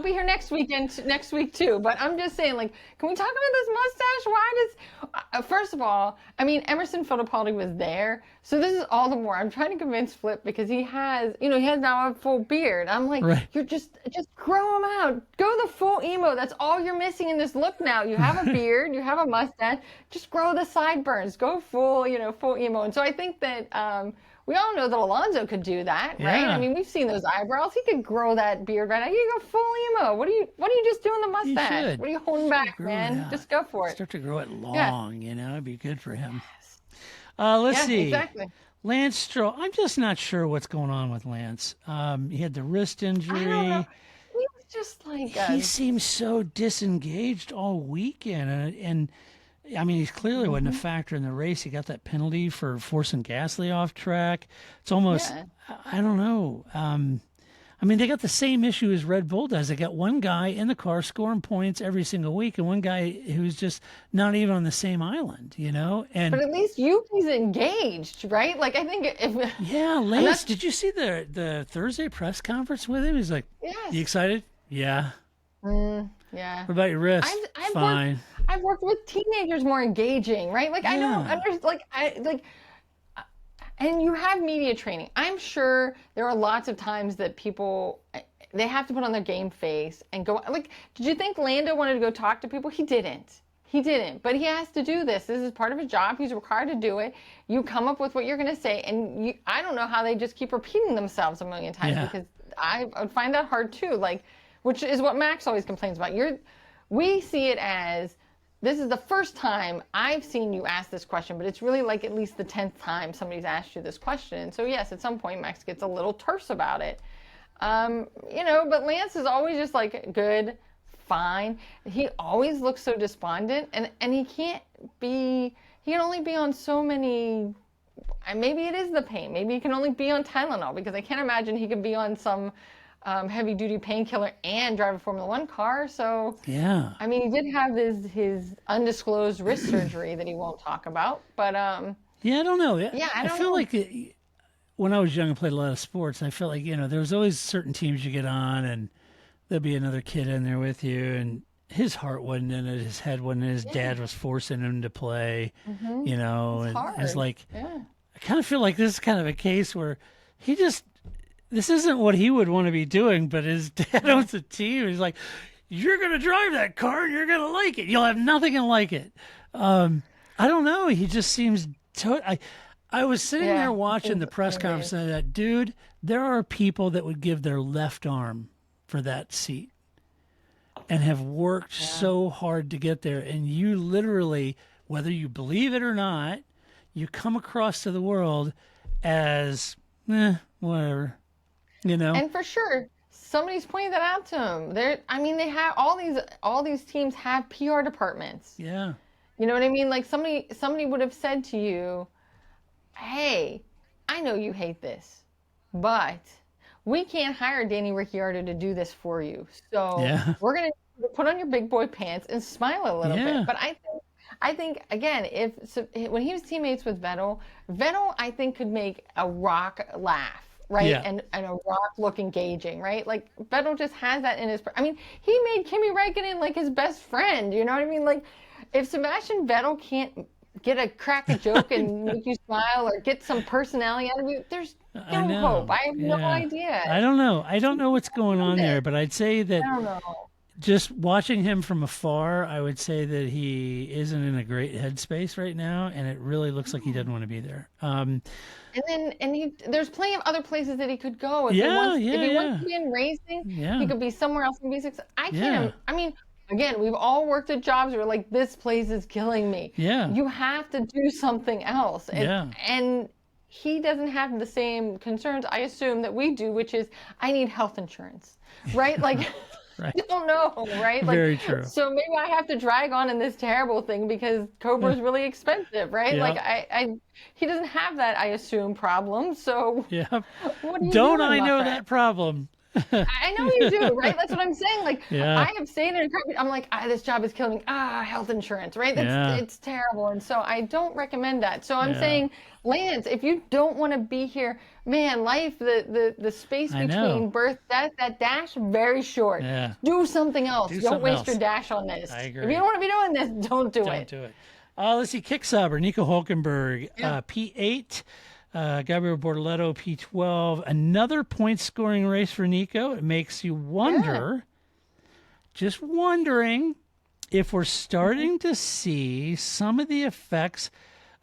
be here next week too. But I'm just saying, like, can we talk about this mustache? Why does? First of all, I mean, Emerson Fittipaldi was there, so this is all the more. I'm trying to convince Flip because he has now a full beard. I'm like, right. You're just grow him out. Go the full emo. That's all you're missing in this look now. You have a beard, you have a mustache. Just grow the sideburns. Go full emo. And so I think that. We all know that Alonso could do that, right? Yeah. I mean, we've seen those eyebrows. He could grow that beard right now. You go full emo. What are you just doing the mustache? What are you holding back, man? Just go for it. Start to grow it long, It'd be good for him. Let's see. Exactly. Lance Stroll. I'm just not sure what's going on with Lance. He had the wrist injury. I don't know. He was just like he seems so disengaged all weekend, and I mean, he clearly wasn't a factor in the race. He got that penalty for forcing Gasly off track. It's almost, I don't know. I mean, they got the same issue as Red Bull does. They got one guy in the car scoring points every single week, and one guy who's just not even on the same island, And but at least Yuki's engaged, right? Like, I think if Lance, did you see the Thursday press conference with him? He's like, yes. You excited? Yeah. Yeah. What about your wrist? Fine. I've worked with teenagers more engaging, right? Like, I don't understand, and you have media training. I'm sure there are lots of times that people, they have to put on their game face and go, like, did you think Lando wanted to go talk to people? He didn't. But he has to do this. This is part of his job. He's required to do it. You come up with what you're going to say, and I don't know how they just keep repeating themselves a million times because I would find that hard too. Like, which is what Max always complains about. We see it as, this is the first time I've seen you ask this question, but it's really like at least the 10th time somebody's asked you this question. And so yes, at some point Max gets a little terse about it. But Lance is always just like, good, fine. He always looks so despondent, and he can only be on so many, maybe it is the pain. Maybe he can only be on Tylenol, because I can't imagine he could be on some heavy-duty painkiller and drive a Formula One car. So, I mean, he did have his undisclosed wrist surgery that he won't talk about. But I don't know. I feel know. like when I was young and played a lot of sports, I felt like there was always certain teams you get on, and there'd be another kid in there with you, and his heart wasn't in it, his head wasn't in it, his dad was forcing him to play. It's and hard. it's like I kind of feel like this is kind of a case where this isn't what he would want to be doing, but his dad owns a team. He's like, you're going to drive that car and you're going to like it. You'll have nothing and like it. I don't know. He just seems I was sitting there watching the press conference and that, dude, there are people that would give their left arm for that seat and have worked so hard to get there. And you literally, whether you believe it or not, you come across to the world as, whatever. And for sure, somebody's pointing that out to him. They have all these teams have PR departments. Yeah. You know what I mean? Like somebody would have said to you, "Hey, I know you hate this, but we can't hire Danny Ricciardo to do this for you. So we're gonna put on your big boy pants and smile a little bit." But I think again, when he was teammates with Vettel, I think could make a Rock laugh. Right? Yeah. And a Rock look engaging, right? Like, Vettel just has that in his... I mean, he made Kimi Räikkönen like his best friend, you know what I mean? Like, if Sebastian Vettel can't crack a joke and make you smile or get some personality out of you, there's no hope. I have no idea. I don't know. I don't know what's going on there, but I'd say that... I don't know. Just watching him from afar, I would say that he isn't in a great headspace right now, and it really looks like he doesn't want to be there. There's plenty of other places that he could go. If he wants to be in racing, he could be somewhere else and be successful. I mean, again, we've all worked at jobs where like, this place is killing me. Yeah. You have to do something else. And he doesn't have the same concerns, I assume, that we do, which is, I need health insurance, right? Like... Right. I don't know, right? Like, very true. So maybe I have to drag on in this terrible thing because Cobra's really expensive, right? Yeah. Like he doesn't have that, I assume, problem. So yeah, what are you don't doing, I my know friend? that problem? I know you do, right? That's what I'm saying. Like, Yeah. I have stayed in a car. I'm like, this job is killing me. Health insurance, right? It's terrible. And so I don't recommend that. So I'm saying, Lance, if you don't want to be here, man, life, the space between birth, death, that dash, very short. Yeah. Do something else. Don't waste your dash on this. I agree. If you don't want to be doing this, don't do it. Don't do it. Let's see, Kicksabber, Nico Hulkenberg, P8. Gabriel Bortoletto, P12. Another point-scoring race for Nico. It makes you wonder, just wondering, if we're starting to see some of the effects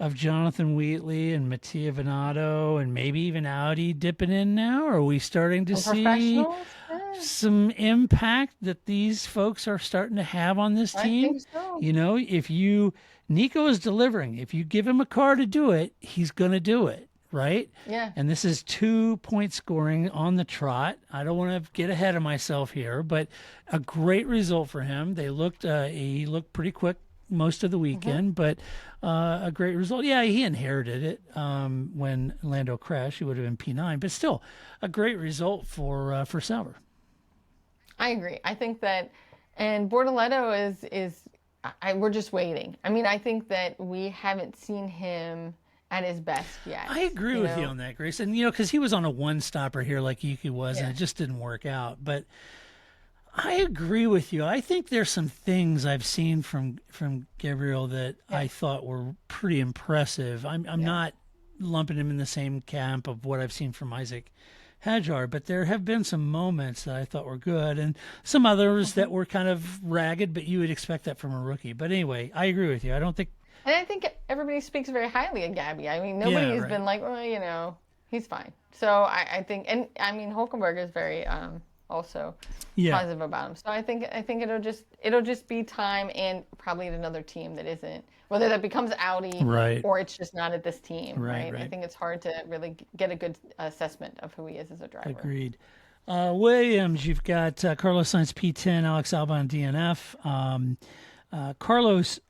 of Jonathan Wheatley and Mattia Venato and maybe even Audi dipping in now. Are we starting to see some impact that these folks are starting to have on this team? I think so. You know, Nico is delivering. If you give him a car to do it, he's going to do it. Right? Yeah. And this is 2-point scoring on the trot. I don't want to get ahead of myself here, but a great result for him. He looked pretty quick most of the weekend, but a great result. Yeah, he inherited it when Lando crashed. He would have been P9, but still a great result for Sauber. I agree. I think that, and Bortoletto we're just waiting. I mean, I think that we haven't seen him at his best yet. I agree with you on that, Grace. And, because he was on a one-stopper here like Yuki was, and it just didn't work out. But I agree with you. I think there's some things I've seen from Gabriel that I thought were pretty impressive. I'm not lumping him in the same camp of what I've seen from Isaac Hadjar, but there have been some moments that I thought were good and some others that were kind of ragged, but you would expect that from a rookie. But anyway, I agree with you. I don't think... And I think everybody speaks very highly of Gabby. I mean, nobody has been like, well, he's fine. So I think, and I mean, Hulkenberg is very also positive about him. So I think it'll just be time, and probably at another team that isn't, whether that becomes Audi or it's just not at this team. Right. I think it's hard to really get a good assessment of who he is as a driver. Agreed. Williams, you've got Carlos Sainz P10, Alex Albon DNF. Carlos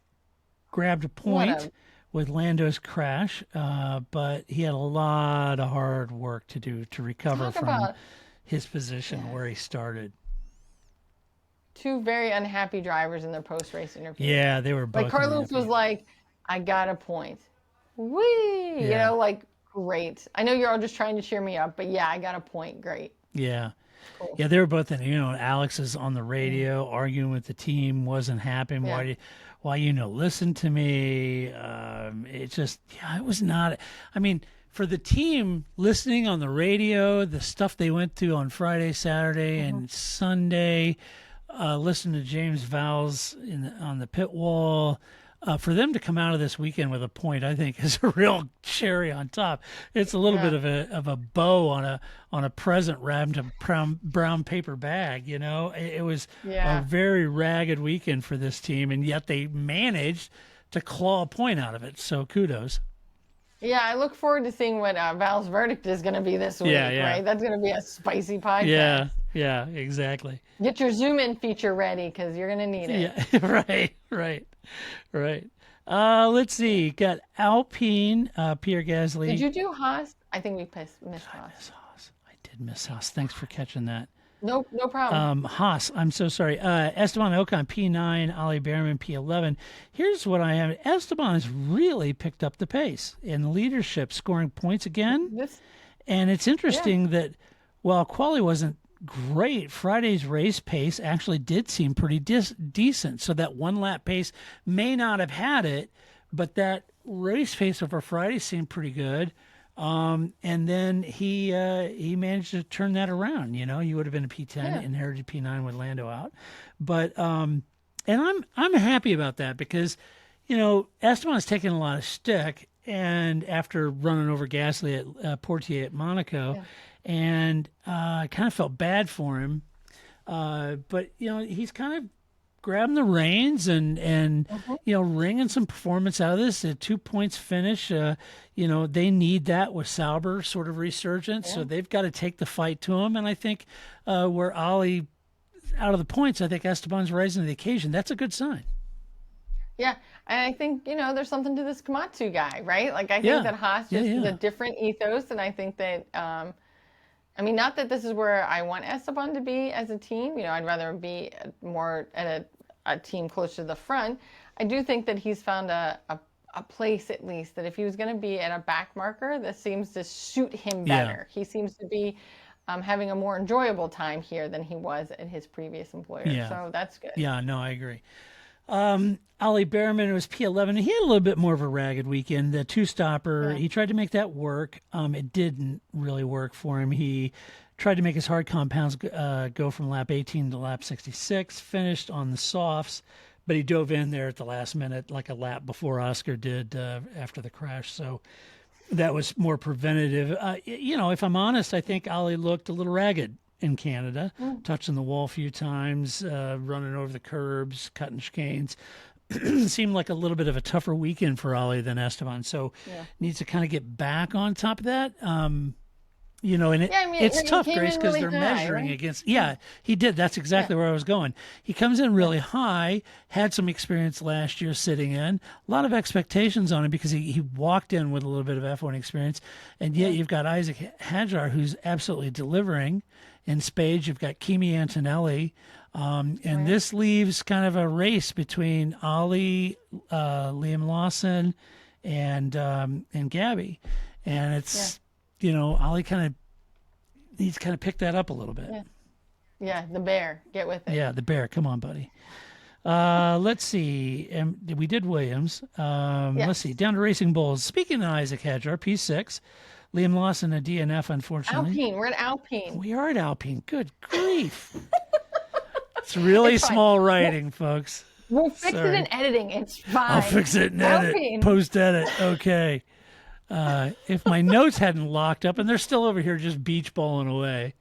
grabbed a point with Lando's crash, but he had a lot of hard work to do to recover from his position where he started. Two very unhappy drivers in their post-race interview. Yeah, they were both like Carlos unhappy. was like, I got a point. Whee! Like, great. I know you're all just trying to cheer me up, but I got a point. Great. Yeah. Cool. Yeah, they were both in, Alex is on the radio arguing with the team, wasn't happy. Why listen to me? It just, it was not, I mean, for the team listening on the radio, the stuff they went through on Friday, Saturday, and Sunday, listening to James Vowles on the pit wall, for them to come out of this weekend with a point, I think, is a real cherry on top. It's a little bit of a bow on a present wrapped in a brown paper bag. It was a very ragged weekend for this team, and yet they managed to claw a point out of it. So kudos. Yeah, I look forward to seeing what Val's verdict is going to be this week. Right? That's going to be a spicy podcast. Yeah, exactly. Get your zoom in feature ready because you're going to need it. Yeah, right. Let's see. Got Alpine, Pierre Gasly. Did you do Haas? I think we missed Haas. I did miss Haas. Thanks for catching that. No problem. Haas, I'm so sorry. Esteban Ocon, P9, Ali Behrman, P11. Here's what I have. Esteban has really picked up the pace in leadership, scoring points again. And it's interesting that while quali wasn't great, Friday's race pace actually did seem pretty decent. So that one lap pace may not have had it, but that race pace over Friday seemed pretty good. And then he managed to turn that around. He would have been a P10, inherited P9 with Lando out. But and I'm happy about that because Esteban's taken a lot of stick, and after running over Gasly at Portier at Monaco, and I kind of felt bad for him. But he's kind of grabbing the reins and wringing some performance out of this. A 2 points finish. They need that with Sauber sort of resurgence, so they've got to take the fight to him. And I think where Ali out of the points, I think Esteban's rising to the occasion. That's a good sign. Yeah, and I think there's something to this Komatsu guy, right? Like I think that Haas just is a different ethos, and I think that I mean, not that this is where I want Esteban to be as a team. I'd rather be more at a team closer to the front. I do think that he's found a place, at least, that if he was going to be at a back marker, this seems to suit him better. He seems to be having a more enjoyable time here than he was at his previous employer. Yeah. So that's good. Yeah, no, I agree. Ollie Behrman was P11. He had a little bit more of a ragged weekend. The two-stopper, he tried to make that work. It didn't really work for him. He tried to make his hard compounds go from lap 18 to lap 66, finished on the softs, but he dove in there at the last minute, like a lap before Oscar did after the crash. So that was more preventative. If I'm honest, I think Ollie looked a little ragged in Canada, touching the wall a few times, running over the curbs, cutting chicanes. Seemed like a little bit of a tougher weekend for Ollie than Esteban. So needs to kind of get back on top of that. It's tough, Grace, because really they're high, measuring right? against. Yeah, he did. That's exactly where I was going. He comes in really high, had some experience last year sitting in, a lot of expectations on him because he walked in with a little bit of F1 experience, and yet you've got Isaac Hadjar who's absolutely delivering. In spades, you've got Kimi Antonelli, and this leaves kind of a race between Ollie, Liam Lawson, and Gabby, and it's Ollie kind of needs to kind of pick that up a little bit. Yeah, the bear, get with it. Yeah, the bear, come on, buddy. Let's see, we did Williams. Let's see, down to Racing Bulls. Speaking of Isaac Hadjar, P6. Liam Lawson, a DNF, unfortunately. Alpine, we're at Alpine. We are at Alpine. Good grief. It's really small writing, folks. We'll fix it in editing. It's fine. I'll fix it in edit. Post-edit. Okay. If my notes hadn't locked up, and they're still over here just beach balling away.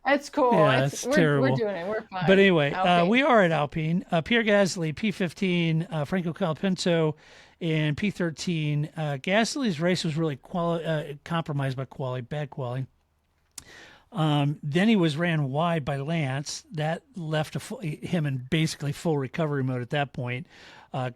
That's cool. Yeah, it's terrible. We're doing it. We're fine. But anyway, we are at Alpine. Pierre Gasly, P15, Franco Colapinto in P13. Gasly's race was really compromised by bad quality. Then he was ran wide by Lance. That left him in basically full recovery mode at that point. The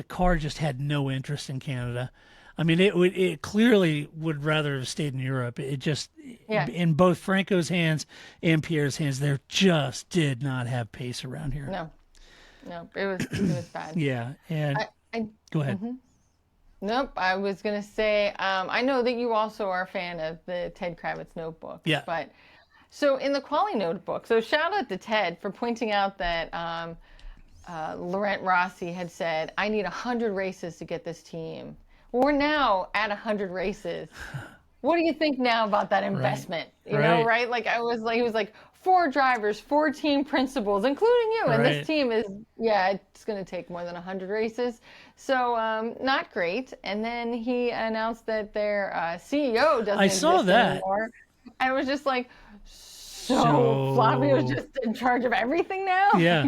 car just had no interest in Canada. I mean, it clearly would rather have stayed in Europe. It just, in both Franco's hands and Pierre's hands, there just did not have pace around here. No, it was bad. Yeah, and go ahead. Nope, I was gonna say, I know that you also are a fan of the Ted Kravitz notebook. Yeah. But so in the quality notebook, so shout out to Ted for pointing out that Laurent Rossi had said, "I need 100 races to get this team." We're now at 100 races. What do you think now about that investment? You know, right? Like he was like 4 drivers, 4 team principals, including you. And this team is, it's going to take more than 100 races. So not great. And then he announced that their CEO doesn't exist anymore. I was just like, so Flavio's just in charge of everything now? Yeah.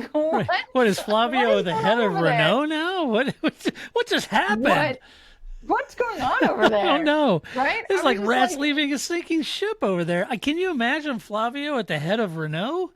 What is Flavio the head of Renault now? What just happened? What's going on over there? Oh no! Right? It's like rats leaving a sinking ship over there. Can you imagine Flavio at the head of Renault?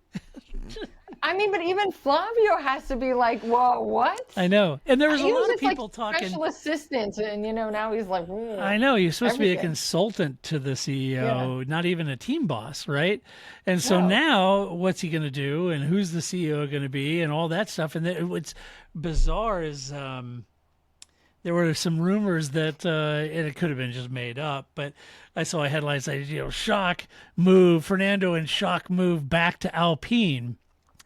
I mean, but even Flavio has to be like, "Whoa, what?" I know, and there was a lot of people talking. Special assistant, and now he's like. I know he's supposed to be a consultant to the CEO, not even a team boss, right? And so now, what's he going to do, and who's the CEO going to be, and all that stuff. And what's bizarre is. There were some rumors that, and it could have been just made up, but I saw a headline say, Fernando and Shock move back to Alpine.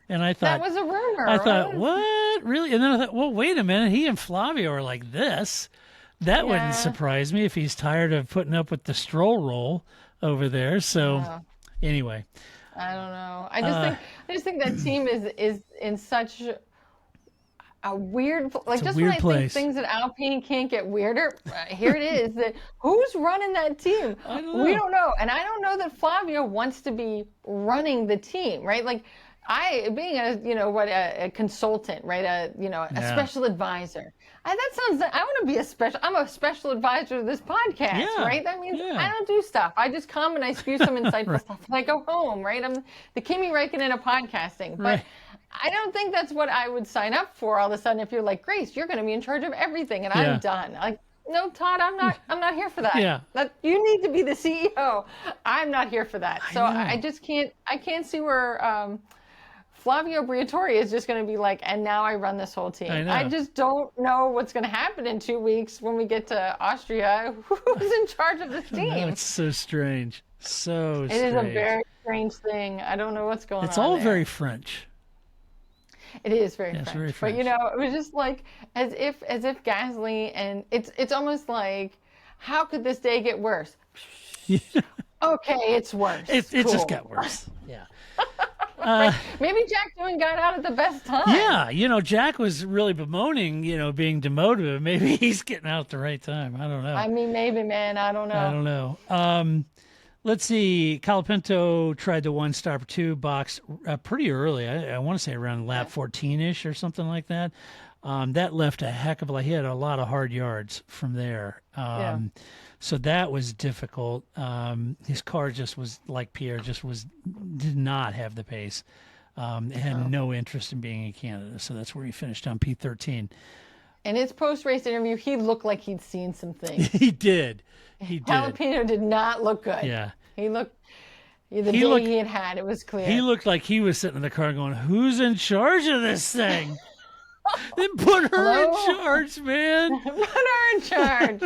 And I thought. That was a rumor. I thought, what? Really? And then I thought, well, wait a minute. He and Flavio are like this. That wouldn't surprise me if he's tired of putting up with the Stroll role over there. So, anyway. I don't know. I just think that team is in such a weird, like, just when I think things at Alpine can't get weirder, here it is. That who's running that team? We don't know, and I don't know that Flavio wants to be running the team, right? Like, being a consultant, right? A special advisor. That sounds. I want to be I'm a special advisor to this podcast, right? That means I don't do stuff. I just come and I spew some insightful stuff, and I go home, right? I'm the Kimi Räikkönen of podcasting, but. I don't think that's what I would sign up for all of a sudden if you're like, Grace, you're going to be in charge of everything and I'm done. Like, No, Todd, I'm not here for that. Yeah. You need to be the CEO. I'm not here for that. So know. I can't see where Flavio Briatore is just going to be like, and now I run this whole team. I know. just don't know what's going to happen in 2 weeks when we get to Austria. Who's in charge of this team? It's so strange. So It strange. is a very strange thing. I don't know what's going on. It's all there. very French. It is very Yeah, it's French. very But French. you know, it was just like as if Gasly, and it's almost like, how could this day get worse? Okay, it's worse. It Cool. just got worse. Yeah. Maybe Jack Doohan got out at the best time. Yeah, Jack was really bemoaning, being demoted. Maybe he's getting out at the right time. I don't know. I mean, maybe, man. I don't know. I don't know. Let's see. Colapinto tried the 1-stop 2 box pretty early. I want to say around lap 14-ish or something like that. That left a heck of he had a lot of hard yards from there. So that was difficult. His car just was like Pierre, did not have the pace. Had no interest in being in Canada. So that's where he finished on P13. In his post-race interview, he looked like he'd seen some things. He did. He did. Jalapeno did not look good. Yeah. He looked, he had, it was clear. He looked like he was sitting in the car going, who's in charge of this thing? Then put her in charge, man. Put her in charge.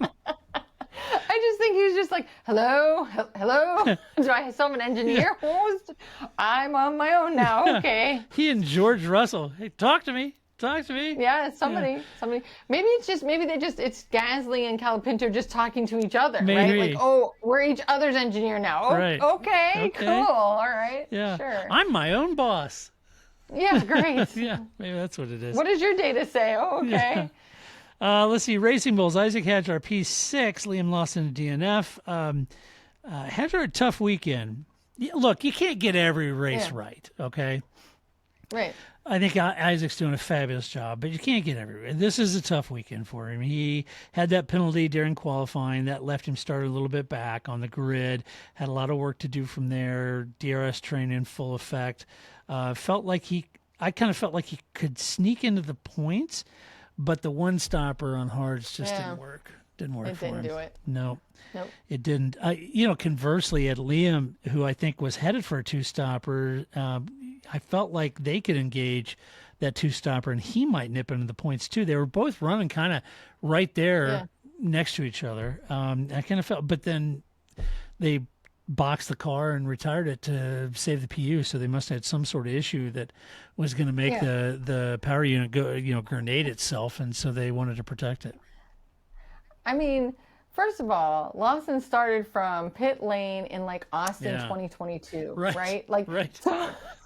I just think he was just like, hello? Do I still have an engineer? I'm on my own now. Okay. He and George Russell. Hey, talk to me. Yeah, somebody. Maybe it's Gasly and Colapinto just talking to each other, Maybe. right? Like, oh, we're each other's engineer now. Oh, Right. Okay, cool. All right. Yeah. Sure. I'm my own boss. Yeah, great. Yeah, maybe that's what it is. What does your data say? Oh, okay. Let's see. Racing Bulls. Isaac Hadjar, P6. Liam Lawson, DNF. Hadjar, a tough weekend. Look, you can't get every race right, okay? Right. I think Isaac's doing a fabulous job, but you can't get everywhere. This is a tough weekend for him. He had that penalty during qualifying that left him started a little bit back on the grid, had a lot of work to do from there, DRS train in full effect. I kind of felt like he could sneak into the points, but the one stopper on hards just didn't work. Didn't work for him. It didn't do it. No. Nope. It didn't. Conversely, at Liam, who I think was headed for a two-stopper, I felt like they could engage that two-stopper, and he might nip into the points too. They were both running kind of right there next to each other. I kind of felt, but then they boxed the car and retired it to save the PU, so they must have had some sort of issue that was going to make the power unit go, grenade itself, and so they wanted to protect it. I mean, first of all, Lawson started from pit lane in like Austin 2022, right? Like, right.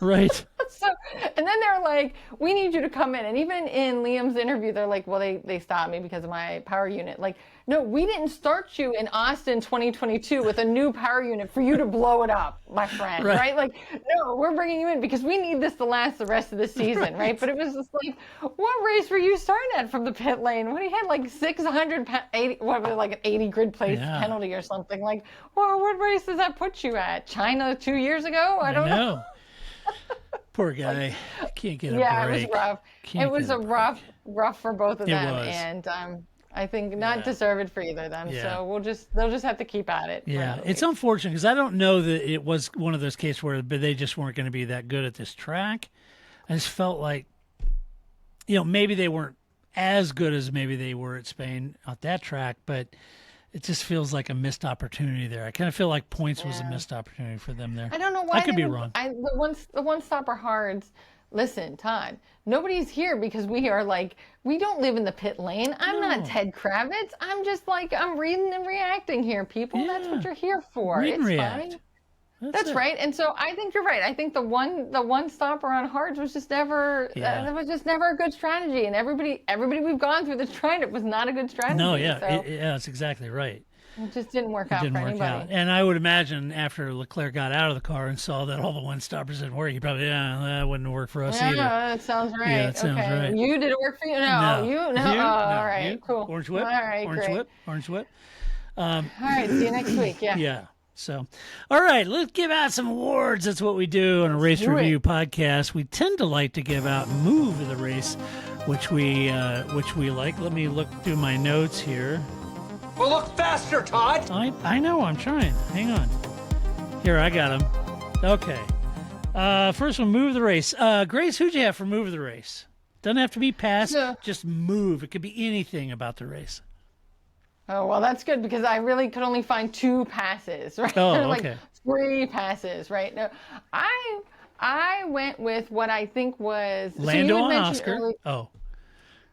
Right. So, and then they're like, we need you to come in. And even in Liam's interview, they're like, well, they stopped me because of my power unit. Like, no, we didn't start you in Austin 2022 with a new power unit for you to blow it up, my friend, right? Like, no, we're bringing you in because we need this to last the rest of the season, right? But it was just like, what race were you starting at from the pit lane when he had like 680, like an 80 grid place penalty or something? Like, well, what race does that put you at? China 2 years ago? I don't know. Poor guy. Can't get a break. Yeah, it was rough. It was a rough for both of them. And I think not deserved for either of them. Yeah. So they'll just have to keep at it. Yeah, it's unfortunate because I don't know that it was one of those cases where they just weren't going to be that good at this track. I just felt like, maybe they weren't as good as maybe they were at Spain at that track, but it just feels like a missed opportunity there. I kind of feel like points was a missed opportunity for them there. I don't know why. I could be wrong. The one stopper hards. Listen, Todd, nobody's here because we don't live in the pit lane. I'm not Ted Kravitz. I'm just I'm reading and reacting here, people. That's what you're here for. Read and it's react. fine. That's right. And so I think you're right. I think the one stopper on hards was just never that was just never a good strategy. And everybody we've gone through that's tried it was not a good strategy. No, yeah, so that's exactly right. It just didn't work out for anybody. And I would imagine after Leclerc got out of the car and saw that all the one stoppers didn't work, he probably that wouldn't work for us either. Yeah, that sounds right. Yeah, that sounds right. You did it work for you? No, you no. You? Oh, No. all right, You? cool. Orange whip. All right, Orange great. whip. Orange whip. All right, see you next week. Yeah. Yeah. So, all right, let's give out some awards. That's what we do on a race review podcast. We tend to like to give out Move of the Race which we like. Let me look through my notes here. Well, look faster, Todd. I know, I'm trying. Hang on. Here, I got him. Okay. First one, move of the race. Grace, who'd you have for move of the race? Doesn't have to be pass, just move. It could be anything about the race. Oh, well, that's good because I really could only find 2 passes, right? Oh, like okay. 3 passes, right? No, I went with what I think was Lando so on Oscar.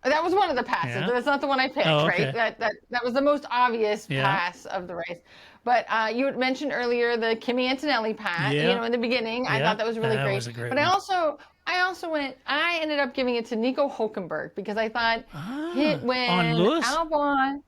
That was one of the passes. Yeah. But that's not the one I picked, okay. right? That was the most obvious pass of the race. But you had mentioned earlier the Kimi Antonelli pass, in the beginning. I thought that was really great. Was a great but one. I ended up giving it to Nico Hülkenberg because I thought when on Lewis? Albon.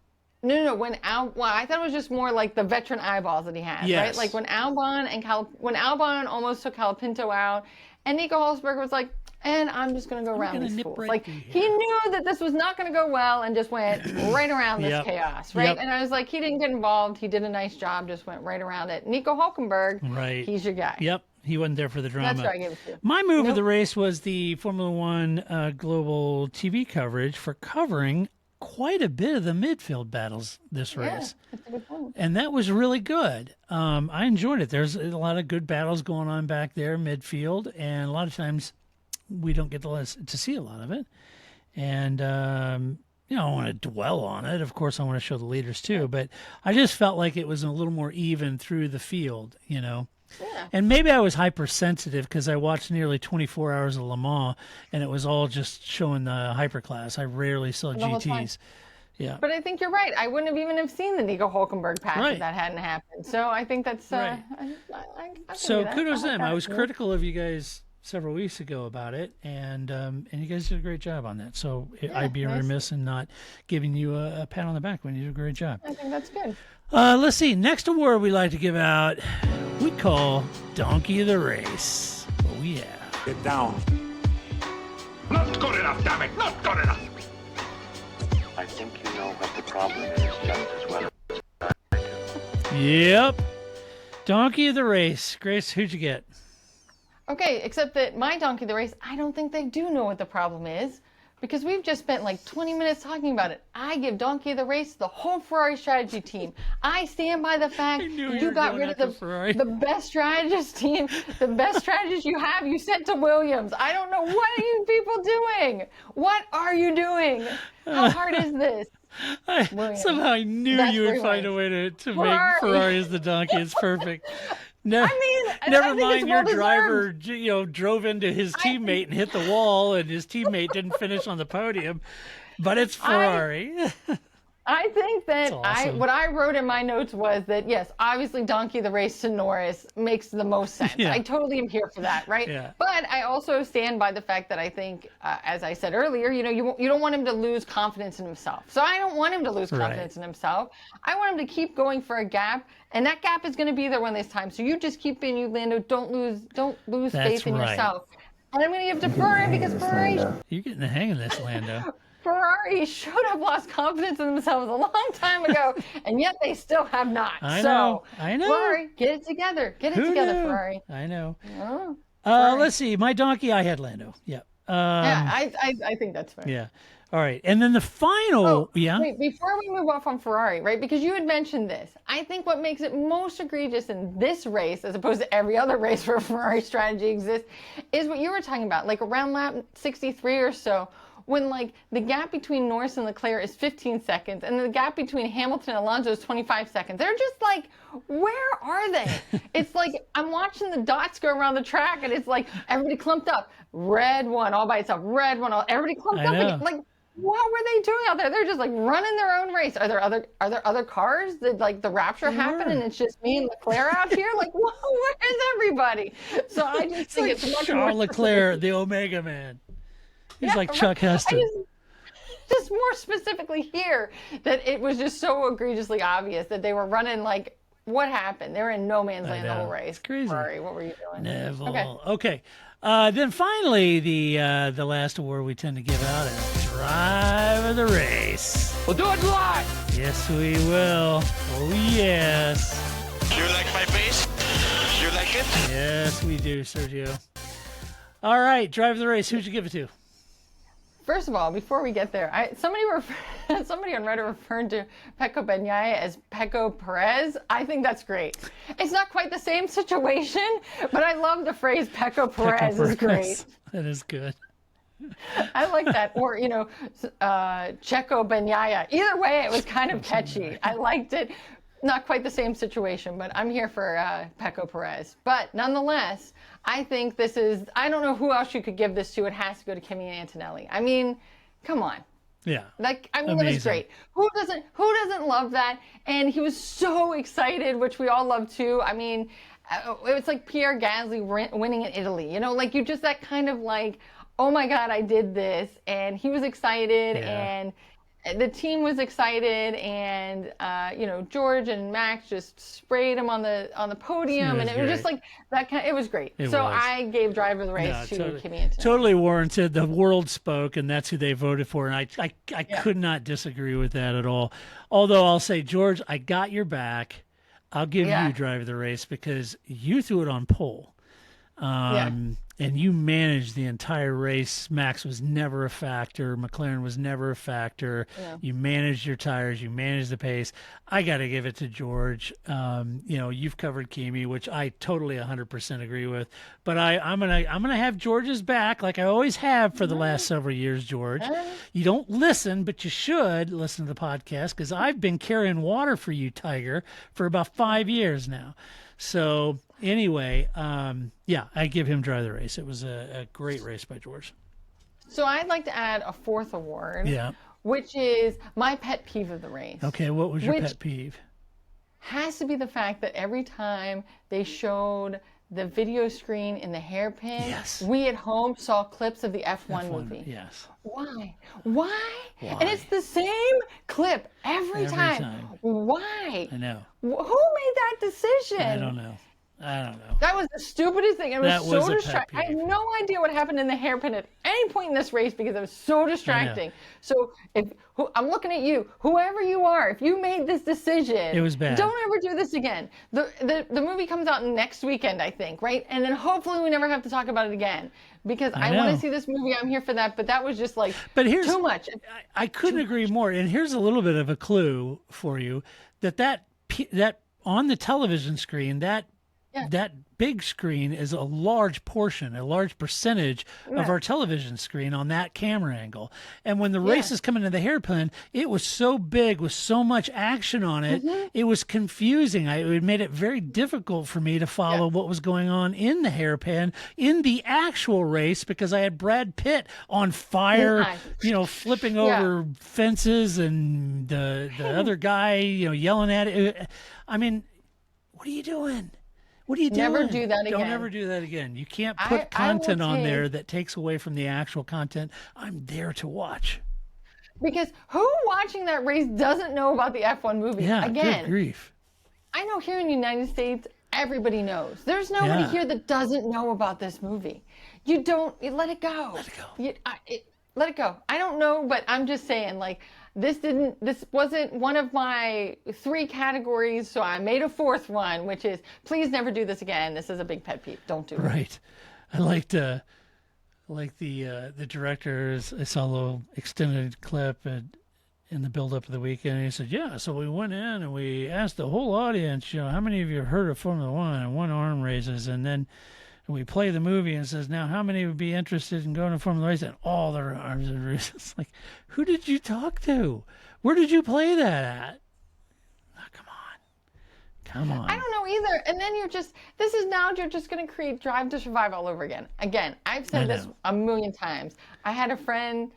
No. I thought it was just more like the veteran eyeballs that he has, Yes. right? Like when Albon almost took Calapinto out, and Nico Hülkenberg was like, and I'm just going to go around these fools. Like, he knew that this was not going to go well and just went right around this chaos, right? Yep. And I was like, he didn't get involved. He did a nice job, just went right around it. Nico Hülkenberg, he's your guy. Yep, he wasn't there for the drama. That's what I gave it to. My move of the race was the Formula One global TV coverage for covering quite a bit of the midfield battles this race. That's a good point. And that was really good. I enjoyed it. There's a lot of good battles going on back there, midfield, and a lot of times we don't get to see a lot of it. And, I want to dwell on it. Of course, I want to show the leaders too, but I just felt like it was a little more even through the field, Yeah. And maybe I was hypersensitive because I watched nearly 24 hours of Le Mans, and it was all just showing the hyperclass. I rarely saw GTs. Yeah. But I think you're right. I wouldn't have even seen the Nico Hulkenberg pass if that hadn't happened. So I think that's right. So kudos to them. I was critical of you guys several weeks ago about it, and you guys did a great job on that. So I'd be remiss in not giving you a pat on the back when you did a great job. I think that's good. Let's see. Next award we like to give out, we call Donkey of the Race. Oh, yeah. Get down. Not good enough, damn it. Not good enough. I think you know what the problem is just as well as I do. Yep. Donkey of the Race. Grace, who'd you get? Okay, except that my Donkey of the Race, I don't think they do know what the problem is because we've just spent like 20 minutes talking about it. I give Donkey of the Race the whole Ferrari strategy team. I stand by the fact you got rid of the best strategist team, the best strategist you have, you sent to Williams. I don't know. What are you people doing? What are you doing? How hard is this? Somehow I knew you would find a way to make Ferrari as the donkey. It's perfect. No, never mind your driver, drove into his teammate and hit the wall, and his teammate didn't finish on the podium. But it's Ferrari. I think that awesome. what I wrote in my notes was that, yes, obviously Donkey of the Race to Norris makes the most sense. Yeah. I totally am here for that, right? Yeah. But I also stand by the fact that I think, as I said earlier, you don't want him to lose confidence in himself. So I don't want him to lose confidence in himself. I want him to keep going for a gap, and that gap is going to be there when there's time. So you just keep being you, Lando. Don't lose faith in yourself. And I'm going to give to Ferrari because Ferrari... You're getting the hang of this, Lando. Ferrari should have lost confidence in themselves a long time ago, and yet they still have not. I know. Ferrari, get it together. Who knew? Ferrari. I know. Oh, let's see. My donkey, I had Lando. Yeah. I think that's fair. Yeah. All right. And then the final. Wait, before we move off on Ferrari, right? Because you had mentioned this. I think what makes it most egregious in this race, as opposed to every other race where Ferrari strategy exists, is what you were talking about. Like around lap 63 or so, when like the gap between Norris and Leclerc is 15 seconds and the gap between Hamilton and Alonso is 25 seconds. They're just like, where are they? It's like I'm watching the dots go around the track and it's like everybody clumped up. Red one all by itself, red one, everybody clumped up. Again. Like, what were they doing out there? They're just like running their own race. Are there other cars? Did like the rapture happen and it's just me and Leclerc out here? Like, where is everybody? So I just think it's much more Leclerc, the Omega Man. He's like Chuck Heston. Just more specifically here, that it was just so egregiously obvious that they were running like, what happened? They were in no man's land the whole race. It's crazy. Sorry, what were you doing? Neville. Okay. Then finally, the last award we tend to give out is Drive of the Race. We'll do it live. Yes, we will. Oh, yes. You like my face? You like it? Yes, we do, Sergio. All right, Drive of the Race. Who'd you give it to? First of all, before we get there, somebody on Reddit referred to Pecco Bagnaia as Pecco Perez. I think that's great. It's not quite the same situation, but I love the phrase Pecco Perez is great. That is good. I like that. Or, Checo Bagnaia. Either way, it was kind of catchy. I liked it. Not quite the same situation, but I'm here for Pecco Perez. But nonetheless, I think this is, I don't know who else you could give this to. It has to go to Kimi and Antonelli. I mean, come on. Yeah. It was great. Who doesn't love that? And he was so excited, which we all love too. I mean, it was like Pierre Gasly winning in Italy. You just that kind of like, oh my God, I did this. And he was excited and the team was excited, and George and Max just sprayed him on the podium, and it was just like that it was great. I gave driver of the race to Kimi Antonelli. Totally warranted. The world spoke, and that's who they voted for, and I could not disagree with that at all. Although I'll say, George, I got your back. I'll give you driver of the race because you threw it on pole. And you managed the entire race. Max was never a factor. McLaren was never a factor. Yeah. You managed your tires. You managed the pace. I got to give it to George. You've covered Kimi, which I totally 100% agree with. But I'm gonna have George's back, like I always have for the last several years. George, you don't listen, but you should listen to the podcast because I've been carrying water for you, Tiger, for about 5 years now. So anyway, I give him drive the race. It was a great race by George. So I'd like to add a fourth award, which is my pet peeve of the race. Okay, what was your pet peeve? Has to be the fact that every time they showed the video screen in the hairpin, we at home saw clips of the F1 movie. Yes. Why? And it's the same clip every time. Why? I know. Who made that decision? I don't know. That was the stupidest thing. It was so distracting. I have no idea what happened in the hairpin at any point in this race because it was so distracting. So I'm looking at you, whoever you are, if you made this decision, it was bad. Don't ever do this again. The movie comes out next weekend, I think, right? And then hopefully we never have to talk about it again because I want to see this movie. I'm here for that. But that was just like too much. I couldn't agree more. And here's a little bit of a clue for you that on the television screen, that big screen is a large portion, a large percentage of our television screen on that camera angle. And when the race is coming to the hairpin, it was so big with so much action on it, it was confusing. It made it very difficult for me to follow what was going on in the hairpin in the actual race because I had Brad Pitt on fire, flipping over fences and the other guy, yelling at it. I mean, what are you doing? What are you doing? Never do that again. Don't ever do that again. You can't put content on there that takes away from the actual content. I'm there to watch. Because who watching that race doesn't know about the F1 movie? Yeah, again, good grief. I know here in the United States, everybody knows. There's nobody here that doesn't know about this movie. You let it go. Let it go. Let it go. I don't know, but I'm just saying, like, this wasn't one of my 3 categories, so I made a 4th one, which is please never do this again. This is a big pet peeve. Don't do it. Right. I liked the directors. I saw a little extended clip in the build-up of the weekend. He said, so we went in and we asked the whole audience, how many of you have heard of Formula One? And one arm raises, and then we play the movie and says, now how many would be interested in going to Formula Race? And all their arms are raised. It's like, who did you talk to? Where did you play that at? Oh, come on. I don't know either. And then you're just going to create Drive to Survive all over again. Again, I've said this a million times. I have a friend.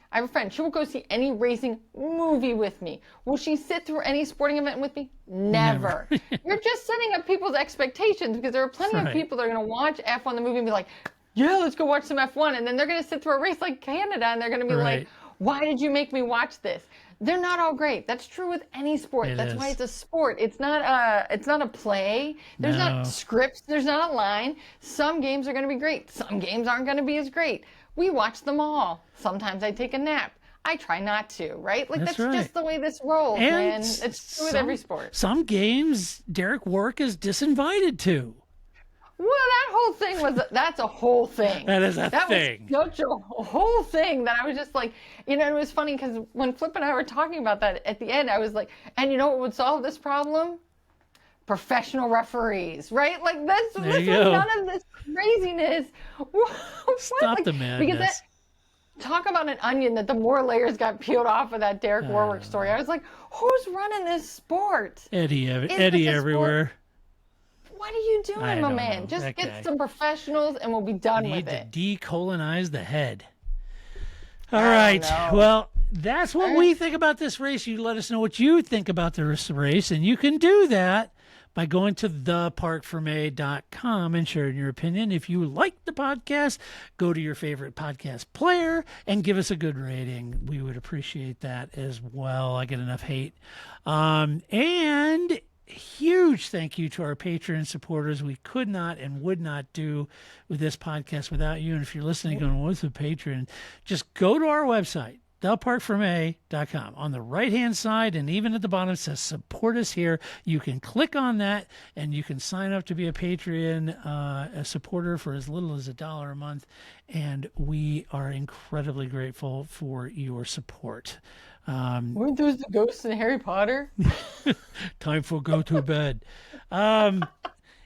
She will go see any racing movie with me. Will she sit through any sporting event with me? Never. You're just setting up people's expectations because there are plenty of people that are going to watch F1 the movie and be like, yeah, let's go watch some F1. And then they're going to sit through a race like Canada and they're going to be like, why did you make me watch this? They're not all great. That's true with any sport. That's why it's a sport. It's not a play. There's not scripts. There's not a line. Some games are going to be great. Some games aren't going to be as great. We watch them all. Sometimes I take a nap. I try not to, right? Like that's just the way this rolls, man. It's true with every sport. Some games Derek Warwick is disinvited to. Well, that whole thing was, that's a whole thing. That is a that thing. That was such a whole thing that I was just like, you know, it was funny because when Flip and I were talking about that at the end, I was like, and you know what would solve this problem? Professional referees, right? Like this was none of this craziness. Stop the madness. Because talk about an onion that the more layers got peeled off of that Derek Warwick story. I was like, who's running this sport? Eddie everywhere. What are you doing, my man? Just get some professionals and we'll be done with it. Need to decolonize the head. All right. Well, that's what we think about this race. You let us know what you think about this race, and you can do that by going to theparkforme.com and sharing your opinion. If you like the podcast, go to your favorite podcast player and give us a good rating. We would appreciate that as well. I get enough hate. And huge thank you to our Patreon supporters. We could not and would not do with this podcast without you. And if you're listening going, what's a Patreon? Just go to our website, theparkforme.com. On the right-hand side and even at the bottom, it says support us here. You can click on that and you can sign up to be a Patreon a supporter for as little as $1 a month. And we are incredibly grateful for your support. Weren't those the ghosts in Harry Potter? Time for go to bed.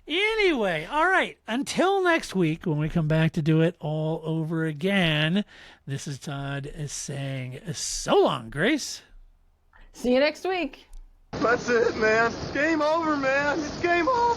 Anyway, all right. Until next week when we come back to do it all over again, this is Todd saying so long, Grace. See you next week. That's it, man. Game over, man. It's game over.